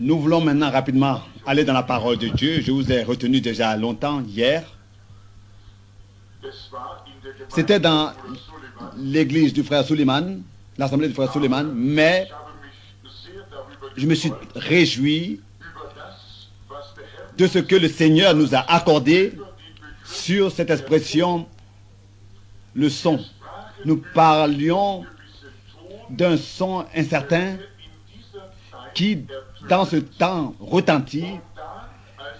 Nous voulons maintenant rapidement aller dans la parole de Dieu. Je vous ai retenu déjà longtemps hier. C'était dans l'église du frère Suleiman, l'assemblée du frère Suleiman, mais je me suis réjoui de ce que le Seigneur nous a accordé sur cette expression, le son. Nous parlions d'un son incertain qui, dans ce temps, retentit.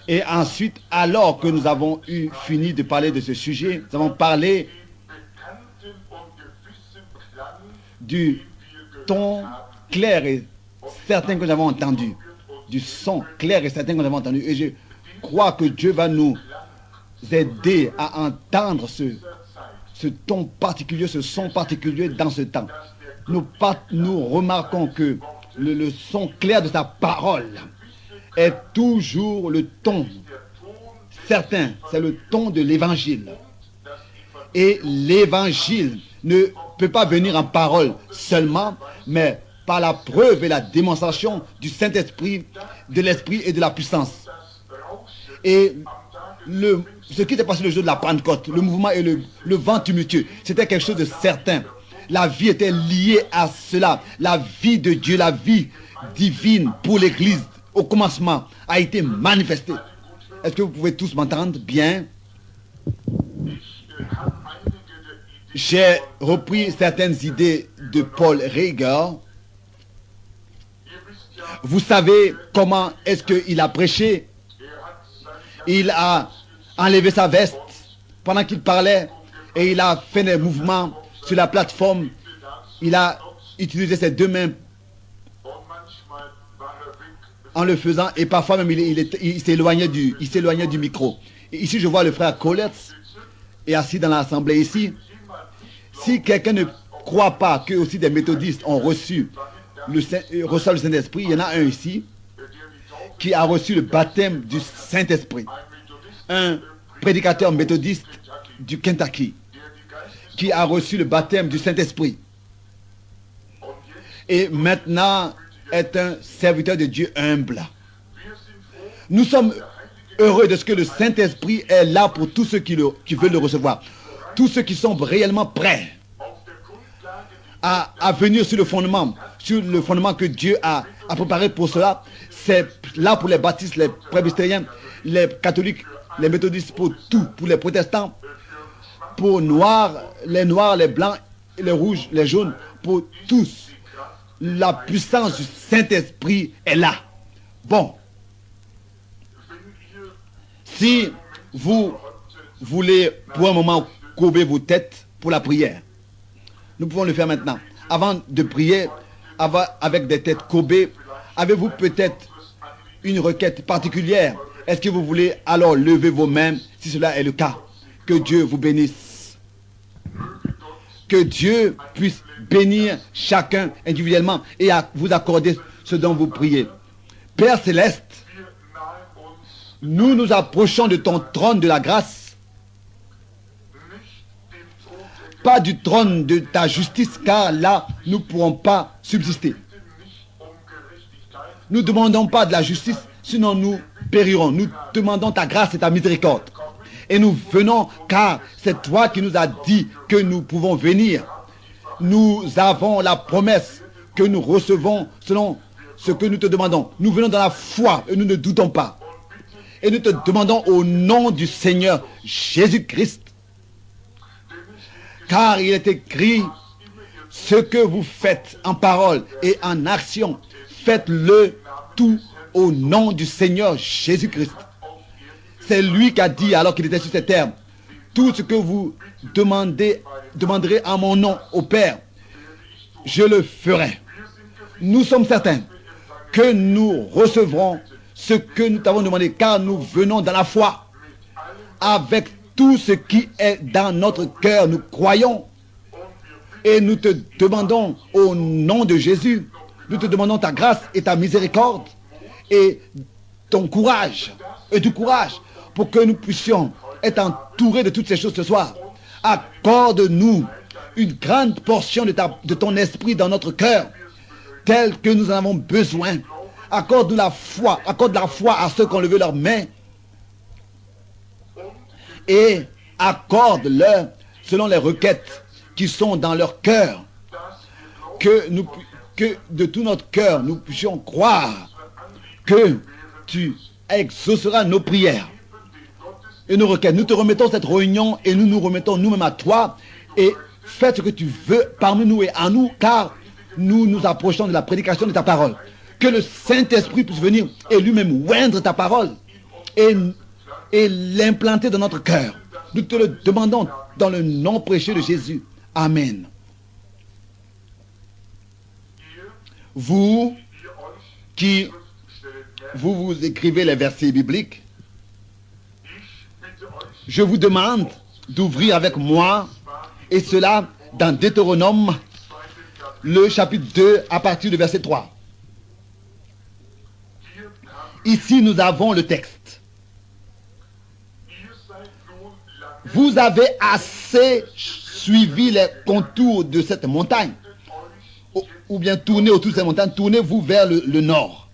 Et ensuite, alors que nous avons fini de parler de ce sujet, nous avons parlé du ton clair et certain que nous avons entendu, du son clair et certain que nous avons entendu. Et je crois que Dieu va nous aider à entendre ce ton particulier, ce son particulier dans ce temps. Nous remarquons que le son clair de sa parole est toujours le ton certain, c'est le ton de l'évangile. Et l'évangile ne peut pas venir en parole seulement, mais par la preuve et la démonstration du Saint-Esprit, de l'Esprit et de la puissance. Et ce qui s'est passé le jour de la Pentecôte, le mouvement et le vent tumultueux, c'était quelque chose de certain. La vie était liée à cela. La vie de Dieu, la vie divine pour l'Église, au commencement, a été manifestée. Est-ce que vous pouvez tous m'entendre bien? J'ai repris certaines idées de Paul Rieger. Vous savez comment est-ce qu'il a prêché? Il a enlevé sa veste pendant qu'il parlait et il a fait des mouvements sur la plateforme. Il a utilisé ses deux mains en le faisant et parfois même il s'éloignait du micro. Et ici je vois le frère Collett est assis dans l'assemblée ici. Si quelqu'un ne croit pas que aussi des méthodistes ont reçu le Saint-Esprit, il y en a un ici qui a reçu le baptême du Saint-Esprit. Un prédicateur méthodiste du Kentucky qui a reçu le baptême du Saint-Esprit. Et maintenant est un serviteur de Dieu humble. Nous sommes heureux de ce que le Saint-Esprit est là pour tous ceux qui veulent le recevoir. Tous ceux qui sont réellement prêts à venir sur le fondement que Dieu a préparé pour cela. C'est là pour les baptistes, les presbytériens, les catholiques, les méthodistes, pour tout, pour les protestants, pour les noirs, les blancs, les rouges, les jaunes, pour tous. La puissance du Saint-Esprit est là. Bon. Si vous voulez pour un moment courber vos têtes pour la prière, nous pouvons le faire maintenant. Avant de prier, avec des têtes courbées, avez-vous peut-être une requête particulière? Est-ce que vous voulez alors lever vos mains si cela est le cas? Que Dieu vous bénisse. Que Dieu puisse bénir chacun individuellement et vous accorder ce dont vous priez. Père Céleste, nous nous approchons de ton trône de la grâce, pas du trône de ta justice, car là, nous ne pourrons pas subsister. Nous ne demandons pas de la justice, sinon nous périrons. Nous demandons ta grâce et ta miséricorde. Et nous venons, car c'est toi qui nous as dit que nous pouvons venir. Nous avons la promesse que nous recevons selon ce que nous te demandons. Nous venons dans la foi et nous ne doutons pas. Et nous te demandons au nom du Seigneur Jésus-Christ. Car il est écrit, ce que vous faites en parole et en action, faites-le tout au nom du Seigneur Jésus-Christ. C'est lui qui a dit, alors qu'il était sur cette terre, tout ce que vous demanderez en mon nom au Père, je le ferai. Nous sommes certains que nous recevrons ce que nous t'avons demandé, car nous venons dans la foi. Avec tout ce qui est dans notre cœur, nous croyons. Et nous te demandons au nom de Jésus, nous te demandons ta grâce et ta miséricorde et ton courage et du courage pour que nous puissions être entourés de toutes ces choses ce soir. Accorde-nous une grande portion de ton esprit dans notre cœur, tel que nous en avons besoin, accorde la foi à ceux qui ont levé leurs mains et accorde-leur selon les requêtes qui sont dans leur cœur, que de tout notre cœur nous puissions croire que tu exauceras nos prières et nos requêtes. Nous te remettons cette réunion et nous nous remettons nous-mêmes à toi, et fais ce que tu veux parmi nous et en nous, car nous nous approchons de la prédication de ta parole. Que le Saint-Esprit puisse venir et lui-même oindre ta parole et l'implanter dans notre cœur. Nous te le demandons dans le nom précieux de Jésus. Amen. Vous qui vous écrivez les versets bibliques, je vous demande d'ouvrir avec moi, et cela dans Deutéronome, le chapitre 2, à partir du verset 3. Ici, nous avons le texte. Vous avez assez suivi les contours de cette montagne, ou bien tournez autour de cette montagne, tournez-vous vers le nord.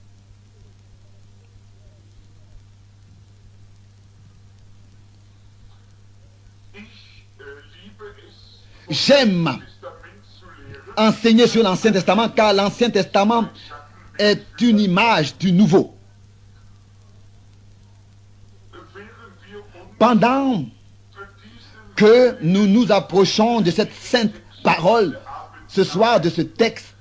J'aime enseigner sur l'Ancien Testament, car l'Ancien Testament est une image du Nouveau. Pendant que nous nous approchons de cette sainte parole, ce soir, de ce texte,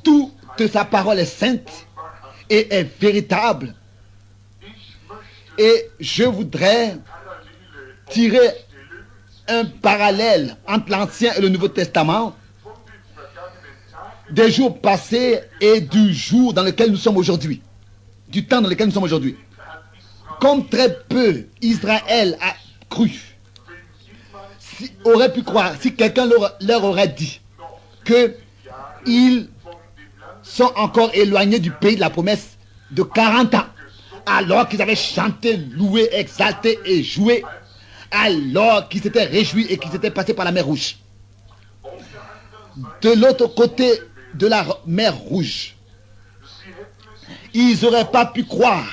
toute sa parole est sainte et est véritable. Et je voudrais tirer un parallèle entre l'Ancien et le Nouveau Testament, des jours passés et du jour dans lequel nous sommes aujourd'hui, du temps dans lequel nous sommes aujourd'hui. Comme très peu Israël a cru, aurait pu croire, si quelqu'un leur aurait dit qu'ils sont encore éloignés du pays de la promesse de 40 ans, alors qu'ils avaient chanté, loué, exalté et joué, alors qu'ils s'étaient réjouis et qu'ils s'étaient passés par la mer Rouge. De l'autre côté de la mer Rouge, ils n'auraient pas pu croire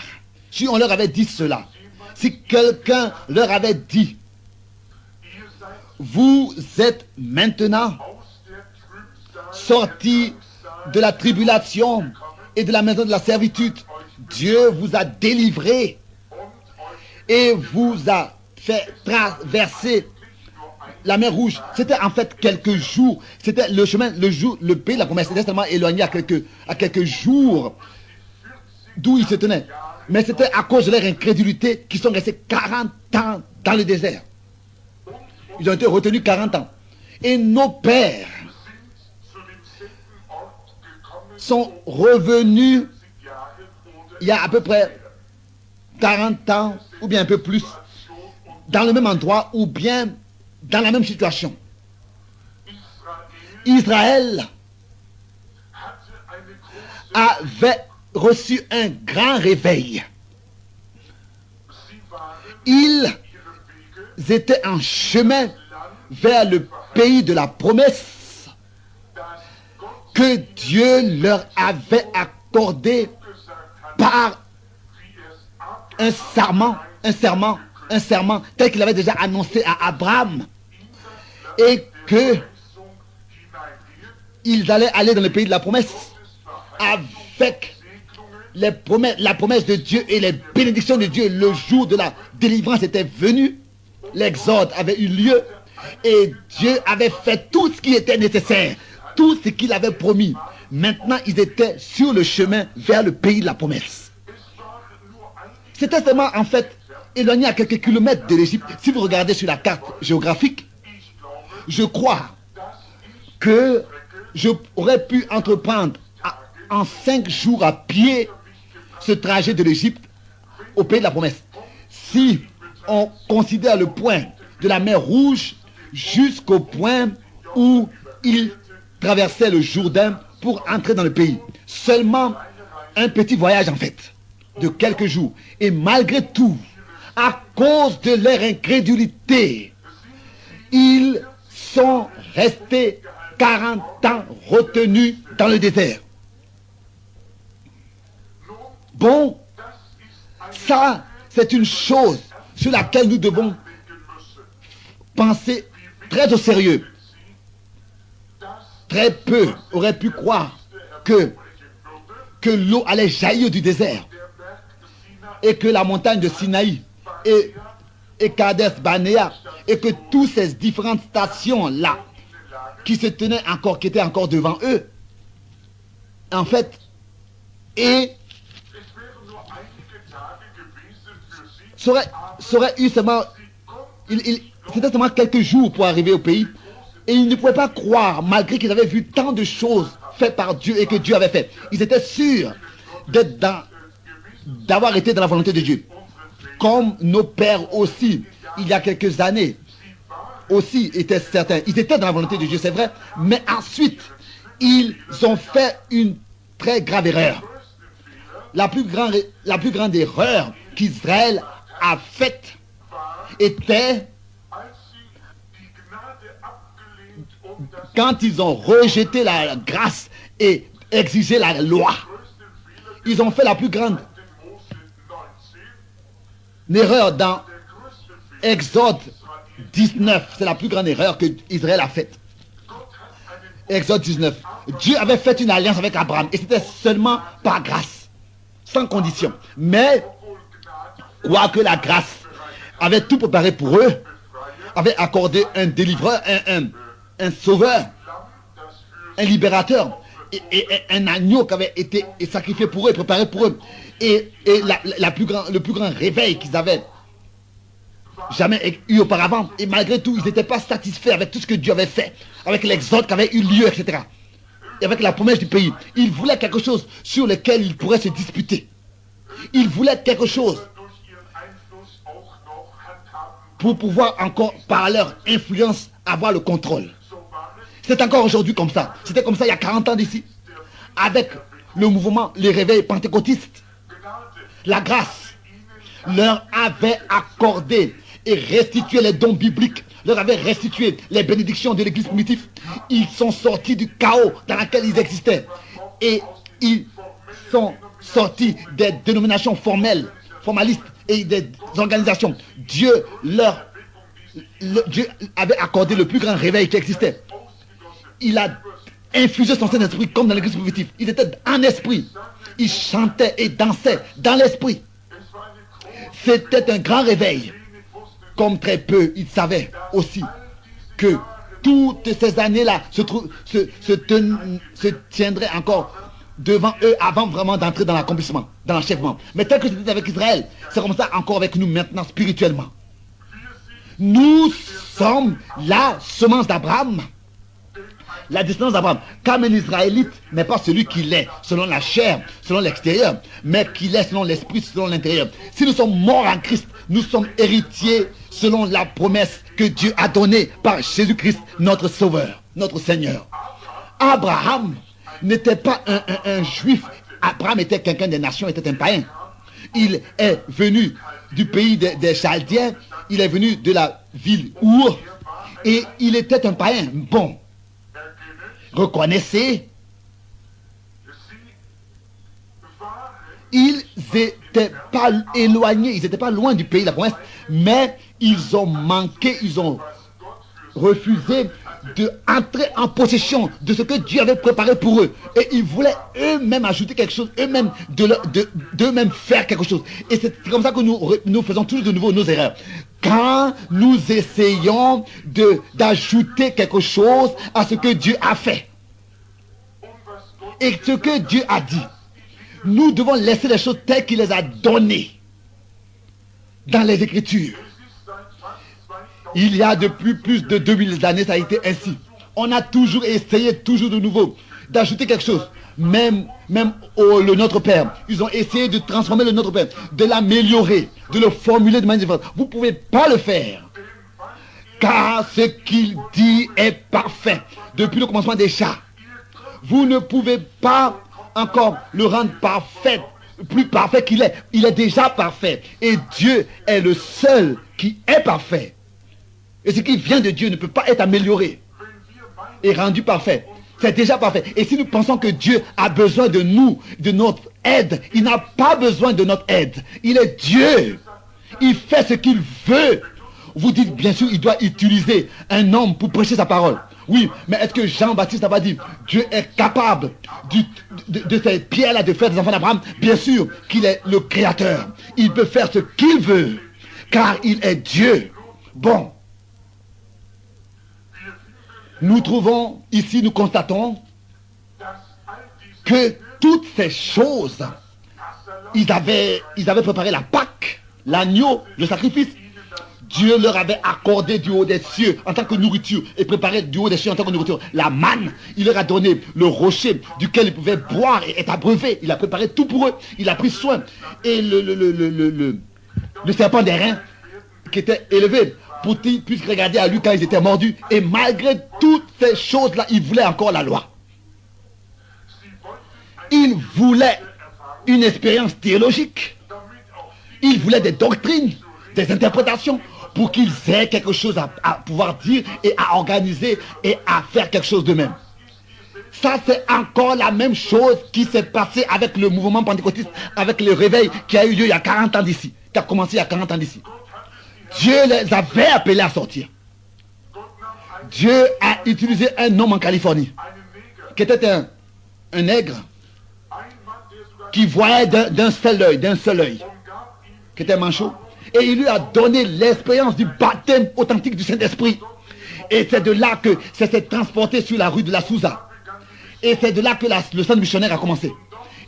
si on leur avait dit cela. Si quelqu'un leur avait dit, vous êtes maintenant sortis de la tribulation et de la maison de la servitude, Dieu vous a délivré et vous a fait traverser la mer Rouge. C'était en fait quelques jours, c'était le chemin, le pays de la promesse était tellement éloigné à quelques jours d'où ils se tenaient. Mais c'était à cause de leur incrédulité qu'ils sont restés 40 ans dans le désert. Ils ont été retenus 40 ans. Et nos pères sont revenus il y a à peu près 40 ans, ou bien un peu plus, dans le même endroit, ou bien dans la même situation. Israël avait reçu un grand réveil. Ils étaient en chemin vers le pays de la promesse que Dieu leur avait accordé par un serment tel qu'il avait déjà annoncé à Abraham, et que ils allaient aller dans le pays de la promesse avec la promesse de Dieu et les bénédictions de Dieu. Le jour de la délivrance était venu, l'exode avait eu lieu et Dieu avait fait tout ce qui était nécessaire, tout ce qu'il avait promis. Maintenant, ils étaient sur le chemin vers le pays de la promesse. C'était seulement en fait éloigné à quelques kilomètres de l'Égypte. Si vous regardez sur la carte géographique, je crois que j'aurais pu entreprendre en 5 jours à pied ce trajet de l'Égypte au pays de la promesse. Si on considère le point de la mer Rouge jusqu'au point où ils traversaient le Jourdain pour entrer dans le pays. Seulement un petit voyage en fait, de quelques jours. Et malgré tout, à cause de leur incrédulité, ils sont restés 40 ans retenus dans le désert. bon, ça, c'est une chose sur laquelle nous devons penser très au sérieux. Très peu auraient pu croire que l'eau allait jaillir du désert et que la montagne de Sinaï et Kadesh Barnea et que toutes ces différentes stations-là qui se tenaient encore, qui étaient encore devant eux, en fait, et ça aurait eu seulement, c'était seulement quelques jours pour arriver au pays, et ils ne pouvaient pas croire, malgré qu'ils avaient vu tant de choses faites par Dieu et que Dieu avait fait. Ils étaient sûrs d'avoir été dans la volonté de Dieu. Comme nos pères aussi, il y a quelques années, aussi étaient certains. Ils étaient dans la volonté de Dieu, c'est vrai, mais ensuite, ils ont fait une très grave erreur. La plus grande erreur qu'Israël a faite était quand ils ont rejeté la grâce et exigé la loi. Ils ont fait la plus grande erreur dans Exode 19. C'est la plus grande erreur que Israël a faite. Exode 19. Dieu avait fait une alliance avec Abraham et c'était seulement par grâce, sans condition. Mais, quoique la grâce avait tout préparé pour eux, avait accordé un délivreur, un sauveur, un libérateur et un agneau qui avait été sacrifié pour eux, préparé pour eux. Et le plus grand réveil qu'ils avaient jamais eu auparavant. Et malgré tout, ils n'étaient pas satisfaits avec tout ce que Dieu avait fait, avec l'exode qui avait eu lieu, etc. Et avec la promesse du pays. Ils voulaient quelque chose sur lequel ils pourraient se disputer. Ils voulaient quelque chose pour pouvoir encore, par leur influence, avoir le contrôle. C'est encore aujourd'hui comme ça. C'était comme ça il y a 40 ans d'ici. Avec le mouvement, les réveils pentecôtistes. La grâce leur avait accordé et restitué les dons bibliques, leur avait restitué les bénédictions de l'église primitive. Ils sont sortis du chaos dans lequel ils existaient. Et ils sont sortis des dénominations formalistes et des organisations. Dieu avait accordé le plus grand réveil qui existait. Il a infusé son Saint-Esprit comme dans l'église primitive. Ils étaient en esprit. Ils chantaient et dansaient dans l'esprit. C'était un grand réveil. Comme très peu, ils savaient aussi que toutes ces années-là se tiendraient encore devant eux avant vraiment d'entrer dans l'accomplissement, dans l'achèvement. Mais tel que c'était avec Israël, c'est comme ça encore avec nous maintenant spirituellement. Nous sommes la semence d'Abraham, la descendance d'Abraham. Car un Israélite n'est pas celui qu'il est selon la chair, selon l'extérieur, mais qu'il est selon l'esprit, selon l'intérieur. Si nous sommes morts en Christ, nous sommes héritiers selon la promesse que Dieu a donnée par Jésus-Christ, notre Sauveur, notre Seigneur. Abraham n'était pas un juif. Abraham était quelqu'un des nations, était un païen. Il est venu du pays des Chaldiens, il est venu de la ville Our, et il était un païen. Bon, reconnaissez, ils n'étaient pas éloignés, ils n'étaient pas loin du pays de la promesse, mais ils ont manqué, ils ont refusé d'entrer en possession de ce que Dieu avait préparé pour eux. Et ils voulaient eux-mêmes ajouter quelque chose, eux-mêmes d'eux-mêmes faire quelque chose. Et c'est comme ça que nous faisons toujours de nouveau nos erreurs. Quand nous essayons d'ajouter quelque chose à ce que Dieu a fait et ce que Dieu a dit, nous devons laisser les choses telles qu'il les a données dans les Écritures. Il y a depuis plus de 2000 années, ça a été ainsi. On a toujours essayé, toujours de nouveau, d'ajouter quelque chose. Même le Notre Père, ils ont essayé de transformer le Notre Père, de l'améliorer, de le formuler de manière différente. Vous ne pouvez pas le faire. Car ce qu'il dit est parfait. Depuis le commencement des chats. Vous ne pouvez pas encore le rendre parfait, plus parfait qu'il est. Il est déjà parfait. Et Dieu est le seul qui est parfait. Et ce qui vient de Dieu ne peut pas être amélioré et rendu parfait. C'est déjà parfait. Et si nous pensons que Dieu a besoin de nous, de notre aide, il n'a pas besoin de notre aide. Il est Dieu. Il fait ce qu'il veut. Vous dites, bien sûr, il doit utiliser un homme pour prêcher sa parole. Oui, mais est-ce que Jean-Baptiste n'a pas dit, Dieu est capable de ces pierres-là de faire des enfants d'Abraham? Bien sûr qu'il est le créateur. Il peut faire ce qu'il veut, car il est Dieu. Bon. Nous trouvons ici, nous constatons que toutes ces choses, ils avaient préparé la Pâque, l'agneau, le sacrifice. Dieu leur avait accordé du haut des cieux en tant que nourriture et préparé du haut des cieux en tant que nourriture la manne. Il leur a donné le rocher duquel ils pouvaient boire et être abreuvés. Il a préparé tout pour eux. Il a pris soin. Et le serpent des reins qui était élevé pour qu'ils puissent regarder à lui quand ils étaient mordus. Et malgré toutes ces choses-là, il voulait encore la loi. Il voulait une expérience théologique. Il voulait des doctrines, des interprétations, pour qu'ils aient quelque chose à pouvoir dire et à organiser et à faire quelque chose d'eux-mêmes. Ça, c'est encore la même chose qui s'est passée avec le mouvement pentecôtiste, avec le réveil qui a eu lieu il y a 40 ans d'ici, qui a commencé il y a 40 ans d'ici. Dieu les avait appelés à sortir. Dieu a utilisé un homme en Californie, qui était un nègre, qui voyait d'un seul œil, qui était manchot. Et il lui a donné l'expérience du baptême authentique du Saint-Esprit. Et c'est de là que ça s'est transporté sur la rue de la Souza. Et c'est de là que le centre missionnaire a commencé.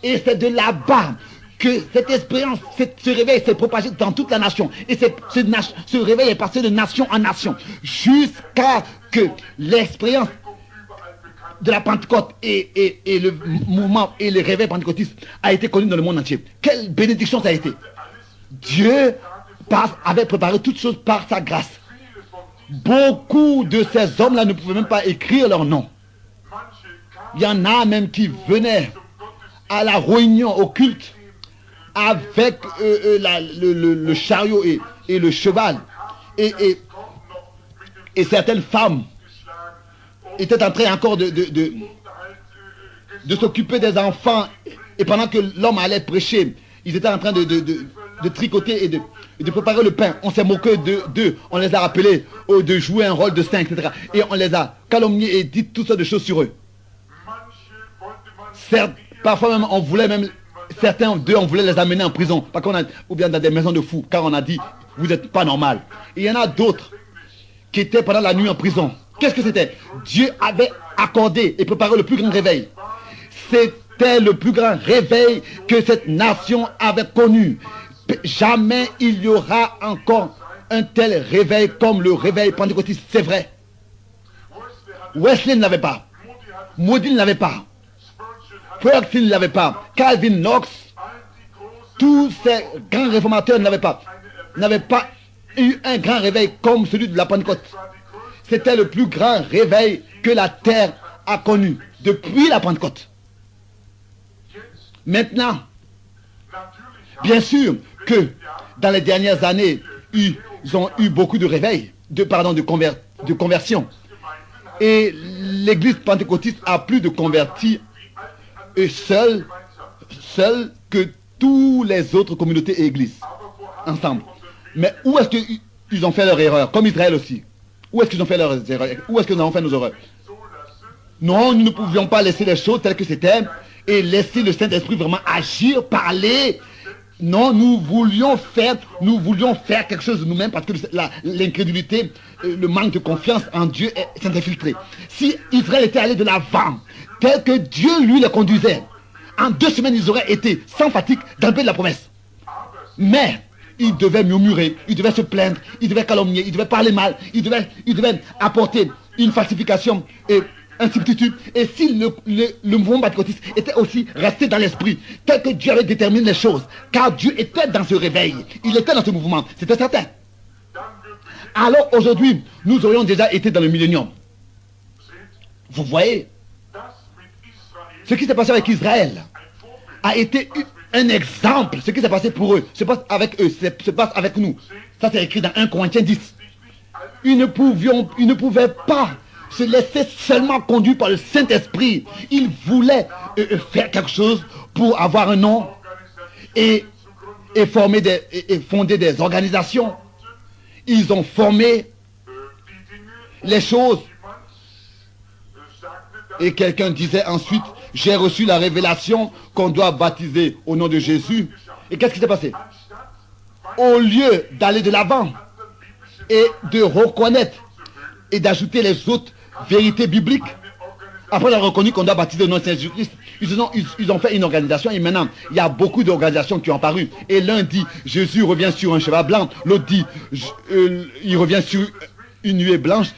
Et c'est de là-bas que cette expérience, ce réveil s'est propagé dans toute la nation. Et ce réveil est passé de nation en nation. Jusqu'à que l'expérience de la Pentecôte et le mouvement et le réveil pentecôtiste a été connu dans le monde entier. Quelle bénédiction ça a été. Dieu avait préparé toutes choses par sa grâce. Beaucoup de ces hommes-là ne pouvaient même pas écrire leur nom. Il y en a même qui venaient à la réunion, au culte, avec le chariot et le cheval. Et certaines femmes étaient en train encore de s'occuper des enfants. Et pendant que l'homme allait prêcher, ils étaient en train de tricoter et de préparer le pain. On s'est moqué d'eux. On les a rappelés de jouer un rôle de saint, etc. Et on les a calomniés et dit toutes sortes de choses sur eux. Certes, parfois même, on voulait même, certains d'eux, on voulait les amener en prison, ou bien dans des maisons de fous, car on a dit, vous n'êtes pas normal. Et il y en a d'autres qui étaient pendant la nuit en prison. Qu'est-ce que c'était? Dieu avait accordé et préparé le plus grand réveil. C'était le plus grand réveil que cette nation avait connu. Jamais il y aura encore un tel réveil comme le réveil pentecôtiste, c'est vrai. Wesley ne l'avait pas. Moody ne l'avait pas. Perkins ne l'avait pas. Calvin Knox, tous ces grands réformateurs n'avaient pas eu un grand réveil comme celui de la Pentecôte. C'était le plus grand réveil que la terre a connu depuis la Pentecôte. Maintenant, bien sûr que dans les dernières années, ils ont eu beaucoup de réveils, de conversion. Et l'église pentecôtiste a plus de convertis seul que toutes les autres communautés et églises ensemble. Mais où est-ce qu'ils ont fait leur erreur? Comme Israël aussi. Où est-ce qu'ils ont fait leurs erreurs? Où est-ce que nous avons fait nos erreurs? Non, nous ne pouvions pas laisser les choses telles que c'était et laisser le Saint-Esprit vraiment agir, parler. Non, nous voulions faire quelque chose de nous-mêmes parce que l'incrédulité, le manque de confiance en Dieu s'est infiltré. Si Israël était allé de l'avant, tel que Dieu lui le conduisait, en 2 semaines ils auraient été sans fatigue dans le pays de la promesse. Mais ils devaient murmurer, ils devaient se plaindre, ils devaient calomnier, ils devaient parler mal, ils devaient apporter une falsification et une substitut. Et si le mouvement pentecôtiste était aussi resté dans l'esprit, tel que Dieu avait déterminé les choses, car Dieu était dans ce réveil, il était dans ce mouvement, c'était certain. Alors aujourd'hui, nous aurions déjà été dans le millénium. Vous voyez, ce qui s'est passé avec Israël a été un exemple. Ce qui s'est passé pour eux se passe avec eux, se passe avec nous. Ça c'est écrit dans 1 Corinthiens 10. Ils ne pouvaient pas se laissaient seulement conduire par le Saint-Esprit. Ils voulaient faire quelque chose pour avoir un nom et fonder des organisations. Ils ont formé les choses. Et quelqu'un disait ensuite, j'ai reçu la révélation qu'on doit baptiser au nom de Jésus. Et qu'est-ce qui s'est passé? Au lieu d'aller de l'avant et de reconnaître et d'ajouter les autres vérités bibliques, après avoir reconnu qu'on doit baptiser au nom de Jésus-Christ, ils ont fait une organisation et maintenant, il y a beaucoup d'organisations qui ont apparu. Et l'un dit, Jésus revient sur un cheval blanc. L'autre dit, il revient sur une nuée blanche.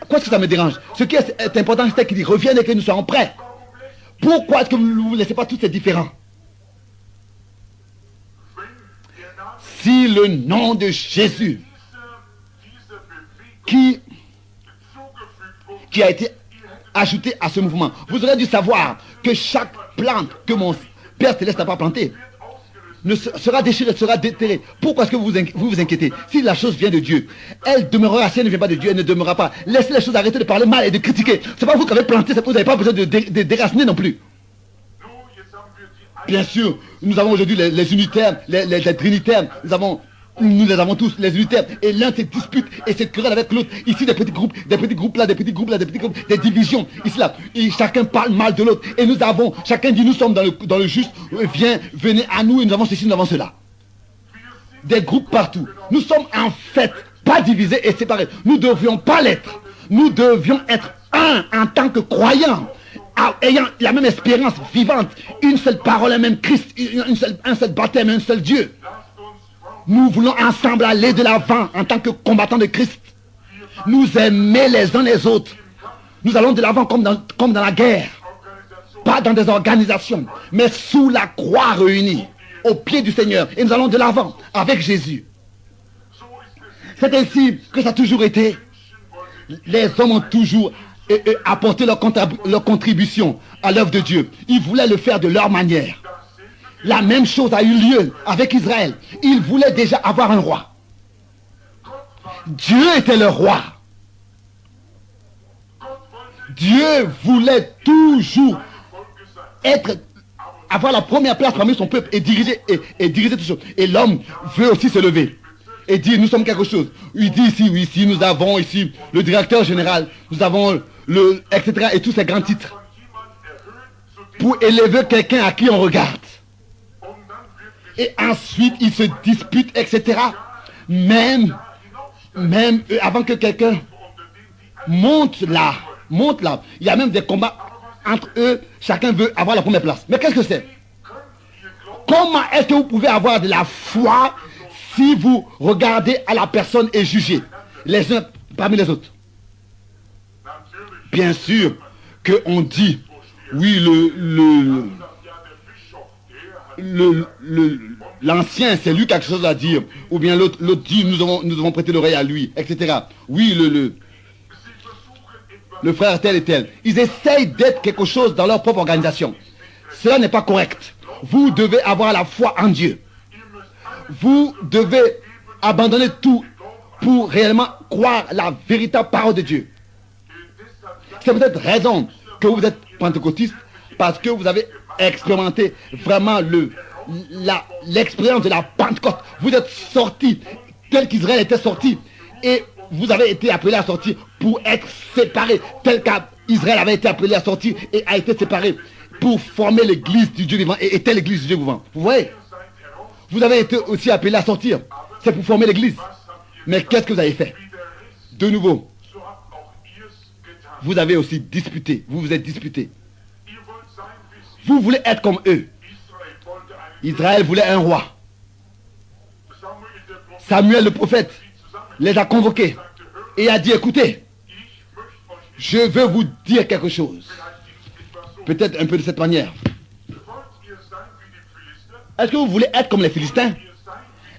Qu'est-ce que ça me dérange? Ce qui est important, c'est qu'il revienne et que nous soyons prêts. Pourquoi est-ce que vous ne vous laissez pas tous ces différents? Si le nom de Jésus qui a été ajouté à ce mouvement, vous aurez dû savoir que chaque plante que mon Père Céleste n'a pas plantée sera déchirée, sera déterrée. Pourquoi est-ce que vous vous inquiétez? Si la chose vient de Dieu, elle demeurera. Si elle ne vient pas de Dieu, elle ne demeurera pas. Laissez les choses, arrêter de parler mal et de critiquer. C'est pas vous qui avez planté, vous n'avez pas besoin de déraciner non plus. Bien sûr, nous avons aujourd'hui les unitaires, les trinitaires, nous les avons tous, les unitaires, et l'un se dispute et se querelle avec l'autre. Ici, des petits groupes là, des petits groupes là, des petits groupes, des divisions, ici là, et chacun parle mal de l'autre. Et chacun dit, nous sommes dans le juste, venez à nous, et nous avons ceci, nous avons cela. Des groupes partout. Nous sommes en fait pas divisés et séparés. Nous ne devions pas l'être. Nous devions être un en tant que croyants, ayant la même espérance vivante, une seule parole, un même Christ, un seul baptême, un seul Dieu. Nous voulons ensemble aller de l'avant en tant que combattants de Christ. Nous aimer les uns les autres. Nous allons de l'avant comme dans la guerre. Pas dans des organisations, mais sous la croix réunie, au pied du Seigneur. Et nous allons de l'avant avec Jésus. C'est ainsi que ça a toujours été. Les hommes ont toujours apporté leur contribution à l'œuvre de Dieu. Ils voulaient le faire de leur manière. La même chose a eu lieu avec Israël. Ils voulaient déjà avoir un roi. Dieu était le roi. Dieu voulait toujours avoir la première place parmi son peuple et diriger tout ça. Et l'homme veut aussi se lever et dire, nous sommes quelque chose. Il dit ici, oui, ici, nous avons ici le directeur général, nous avons etc. et tous ces grands titres pour élever quelqu'un à qui on regarde. Et ensuite, ils se disputent, etc. Même avant que quelqu'un monte là. Il y a même des combats entre eux. Chacun veut avoir la première place. Mais qu'est-ce que c'est? Comment est-ce que vous pouvez avoir de la foi si vous regardez à la personne et jugez les uns parmi les autres? Bien sûr qu'on dit, oui, l'ancien, c'est lui quelque chose à dire, ou bien l'autre dit, nous devons prêter l'oreille à lui, etc. Oui, le frère tel et tel. Ils essayent d'être quelque chose dans leur propre organisation. Cela n'est pas correct. Vous devez avoir la foi en Dieu. Vous devez abandonner tout pour réellement croire la véritable parole de Dieu. C'est peut-être raison que vous êtes pentecôtiste, parce que vous avez expérimenté vraiment l'expérience de la Pentecôte. Vous êtes sortis tel qu'Israël était sorti, et vous avez été appelés à sortir pour être séparés, tel qu'Israël avait été appelé à sortir et a été séparé pour former l'église du Dieu vivant et était l'église du Dieu vivant. Vous voyez? Vous avez été aussi appelés à sortir. C'est pour former l'église. Mais qu'est-ce que vous avez fait? De nouveau, vous avez aussi disputé. Vous vous êtes disputé. Vous voulez être comme eux. Israël voulait un roi. Samuel le prophète les a convoqués et a dit, écoutez, je veux vous dire quelque chose. Peut-être un peu de cette manière. Est-ce que vous voulez être comme les Philistins?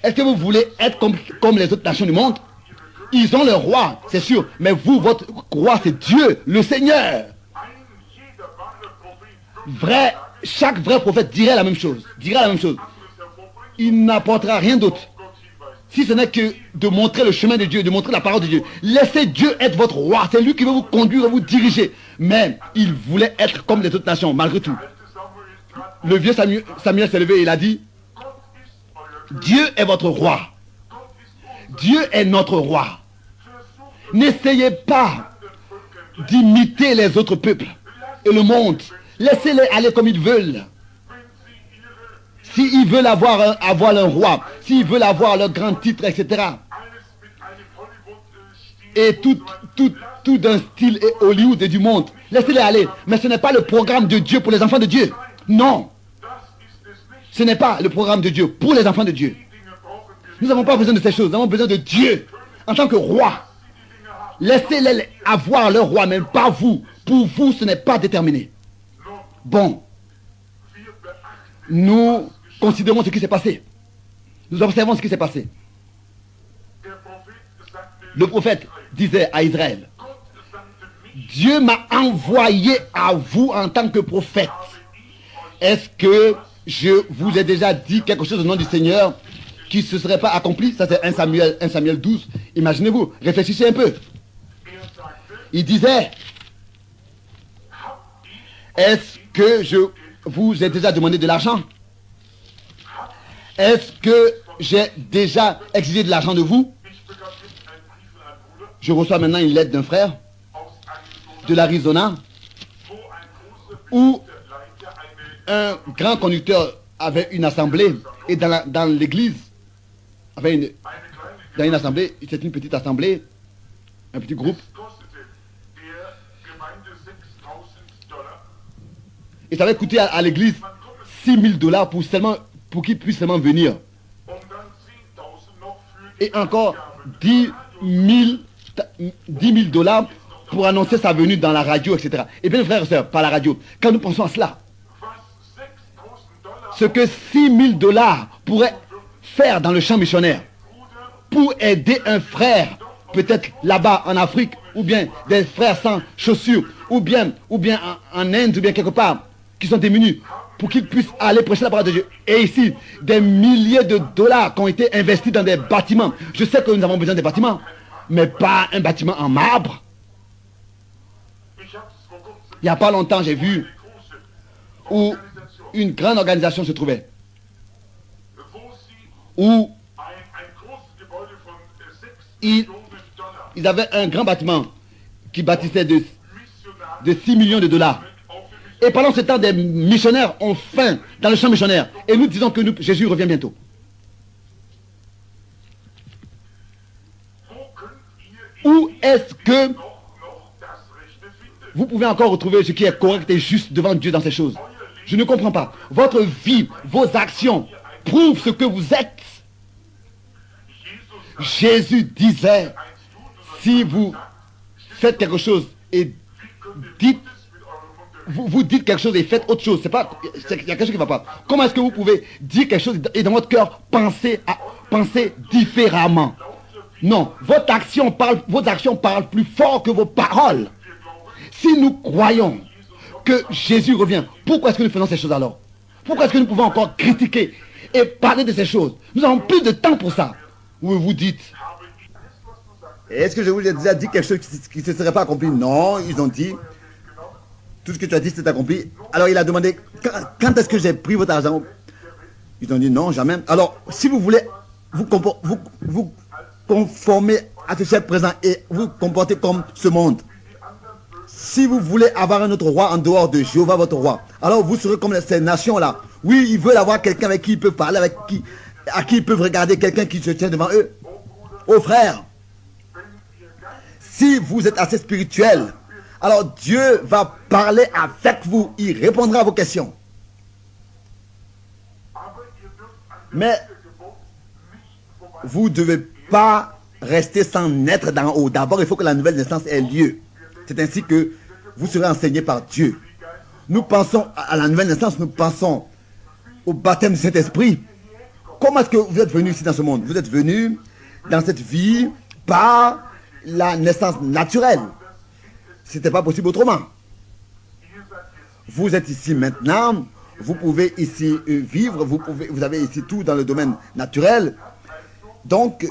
Est-ce que vous voulez être comme les autres nations du monde? Ils ont leur roi, c'est sûr, mais vous, votre roi, c'est Dieu, le Seigneur. Chaque vrai prophète dirait la même chose. Il n'apportera rien d'autre. si ce n'est que de montrer le chemin de Dieu, de montrer la parole de Dieu. Laissez Dieu être votre roi. C'est lui qui veut vous conduire, vous diriger. Mais il voulait être comme les autres nations, malgré tout. Le vieux Samuel s'est levé et il a dit, Dieu est votre roi. Dieu est notre roi. N'essayez pas d'imiter les autres peuples et le monde. Laissez-les aller comme ils veulent. S'ils veulent avoir un roi, s'ils veulent avoir leur grand titre, etc. Et tout d'un style et Hollywood et du monde. Laissez-les aller. Mais ce n'est pas le programme de Dieu pour les enfants de Dieu. Non. Ce n'est pas le programme de Dieu pour les enfants de Dieu. Nous n'avons pas besoin de ces choses. Nous avons besoin de Dieu en tant que roi. Laissez-les avoir leur roi, mais pas vous. Pour vous, ce n'est pas déterminé. Bon. Nous considérons ce qui s'est passé. Nous observons ce qui s'est passé. Le prophète disait à Israël, Dieu m'a envoyé à vous en tant que prophète. Est-ce que je vous ai déjà dit quelque chose au nom du Seigneur qui ne se serait pas accompli? Ça c'est 1 Samuel 12. Imaginez-vous, réfléchissez un peu. Il disait, est-ce que je vous ai déjà demandé de l'argent? Est-ce que j'ai déjà exigé de l'argent de vous? Je reçois maintenant une lettre d'un frère de l'Arizona où un grand conducteur avait une assemblée et dans l'église, dans une assemblée, c'est une petite assemblée, un petit groupe. Et ça avait coûté à l'église $6,000 pour qu'il puisse seulement venir. Et encore $10,000 pour annoncer sa venue dans la radio, etc. Et bien, frères et sœurs, par la radio, quand nous pensons à cela, ce que $6,000 pourrait faire dans le champ missionnaire pour aider un frère, peut-être là-bas en Afrique, ou bien des frères sans chaussures, ou bien en Inde, ou bien quelque part, qui sont démunis, pour qu'ils puissent aller prêcher la parole de Dieu. Et ici, des milliers de dollars qui ont été investis dans des bâtiments. Je sais que nous avons besoin des bâtiments, mais pas un bâtiment en marbre. Il n'y a pas longtemps, j'ai vu où une grande organisation se trouvait, où ils avaient un grand bâtiment qui bâtissait de 6 millions de dollars. Et pendant ce temps, des missionnaires ont faim dans le champ missionnaire. Et nous disons que Jésus revient bientôt. Où est-ce que vous pouvez encore retrouver ce qui est correct et juste devant Dieu dans ces choses? Je ne comprends pas. Votre vie, vos actions prouvent ce que vous êtes. Jésus disait, si vous faites quelque chose et dites, vous dites quelque chose et faites autre chose, il y a quelque chose qui ne va pas. Comment est-ce que vous pouvez dire quelque chose et dans votre cœur penser différemment? Non, vos actions parlent plus fort que vos paroles. Si nous croyons que Jésus revient, pourquoi est-ce que nous faisons ces choses alors? Pourquoi est-ce que nous pouvons encore critiquer et parler de ces choses? Nous avons plus de temps pour ça. Où vous dites, est-ce que je vous ai déjà dit quelque chose qui ne se serait pas accompli? Non, ils ont dit, tout ce que tu as dit s'est accompli. Alors il a demandé, quand est-ce que j'ai pris votre argent? Ils ont dit non, jamais. Alors, si vous voulez vous conformer à ce siècle présent et vous comporter comme ce monde, si vous voulez avoir un autre roi en dehors de Jéhovah, votre roi, alors vous serez comme ces nations-là. Oui, ils veulent avoir quelqu'un avec qui ils peuvent parler, à qui ils peuvent regarder, quelqu'un qui se tient devant eux. Oh frère, si vous êtes assez spirituel, alors Dieu va parler avec vous. Il répondra à vos questions. Mais vous ne devez pas rester sans naître d'en haut. D'abord, il faut que la nouvelle naissance ait lieu. C'est ainsi que vous serez enseigné par Dieu. Nous pensons à la nouvelle naissance, nous pensons au baptême du Saint-Esprit. Comment est-ce que vous êtes venu ici dans ce monde? Vous êtes venu dans cette vie par la naissance naturelle. Ce n'était pas possible autrement. Vous êtes ici maintenant, vous pouvez ici vivre, vous avez ici tout dans le domaine naturel. Donc,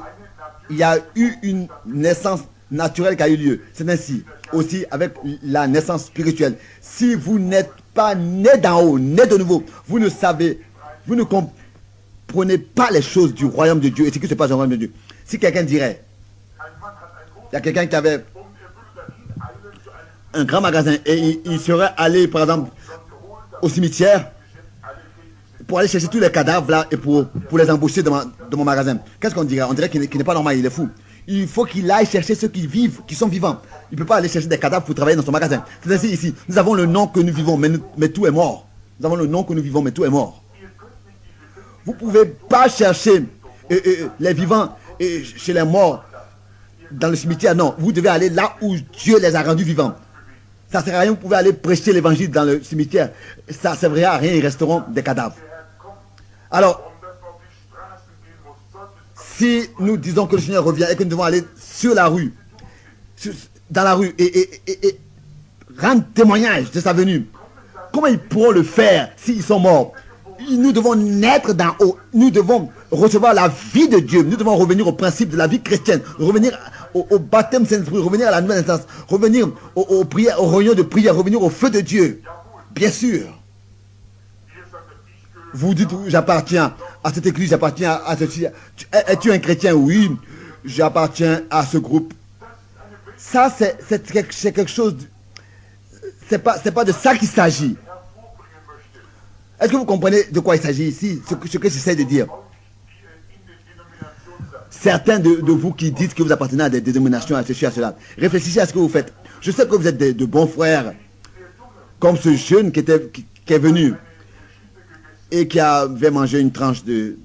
il y a eu une naissance naturelle qui a eu lieu. C'est ainsi aussi avec la naissance spirituelle. Si vous n'êtes pas né d'en haut, né de nouveau, vous ne savez, vous ne comprenez pas les choses du royaume de Dieu et ce qui se passe dans le royaume de Dieu. Si quelqu'un dirait, il y a quelqu'un qui avait un grand magasin et il serait allé par exemple au cimetière pour aller chercher tous les cadavres là et pour les embaucher dans mon magasin. Qu'est-ce qu'on dirait? On dirait qu'il n'est pas normal, il est fou. Il faut qu'il aille chercher ceux qui vivent, qui sont vivants. Il ne peut pas aller chercher des cadavres pour travailler dans son magasin. C'est ainsi ici. Nous avons le nom que nous vivons, mais tout est mort. Nous avons le nom que nous vivons, mais tout est mort. Vous ne pouvez pas chercher les vivants chez les morts dans le cimetière. Non, vous devez aller là où Dieu les a rendus vivants. Ça ne sert à rien, vous pouvez aller prêcher l'évangile dans le cimetière. Ça ne servira à rien, ils resteront des cadavres. Alors, si nous disons que le Seigneur revient et que nous devons aller sur la rue, dans la rue et rendre témoignage de sa venue, comment ils pourront le faire s'ils sont morts? Nous devons naître d'en haut. Nous devons recevoir la vie de Dieu. Nous devons revenir au principe de la vie chrétienne. Revenir au baptême Saint-Esprit. Revenir à la nouvelle naissance. Revenir aux prières, aux réunions de prière. Revenir au feu de Dieu. Bien sûr. Vous dites, j'appartiens à cette église, j'appartiens à ceci. Es-tu un chrétien? Oui, j'appartiens à ce groupe. Ça, c'est quelque chose. C'est pas de ça qu'il s'agit. Est-ce que vous comprenez de quoi il s'agit ici? Ce que j'essaie de dire. Certains de vous qui dites que vous appartenez à des dénominations, à ceci, à cela, réfléchissez à ce que vous faites. Je sais que vous êtes de bons frères, comme ce jeune qui est venu et qui avait mangé une tranche de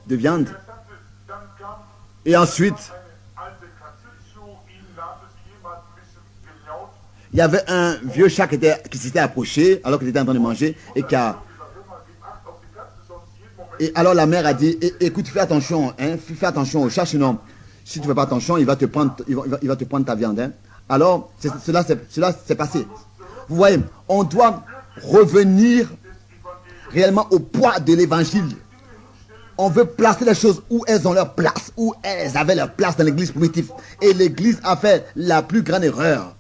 viande. Et ensuite, il y avait un vieux chat qui s'était approché alors qu'il était en train de manger et alors la mère a dit, écoute, fais attention, hein, fais attention au chat, sinon si tu ne fais pas attention, il va te prendre ta viande. Hein. Alors, cela s'est passé. Vous voyez, on doit revenir réellement au poids de l'évangile. On veut placer les choses où elles ont leur place, où elles avaient leur place dans l'église primitive. Et l'église a fait la plus grande erreur.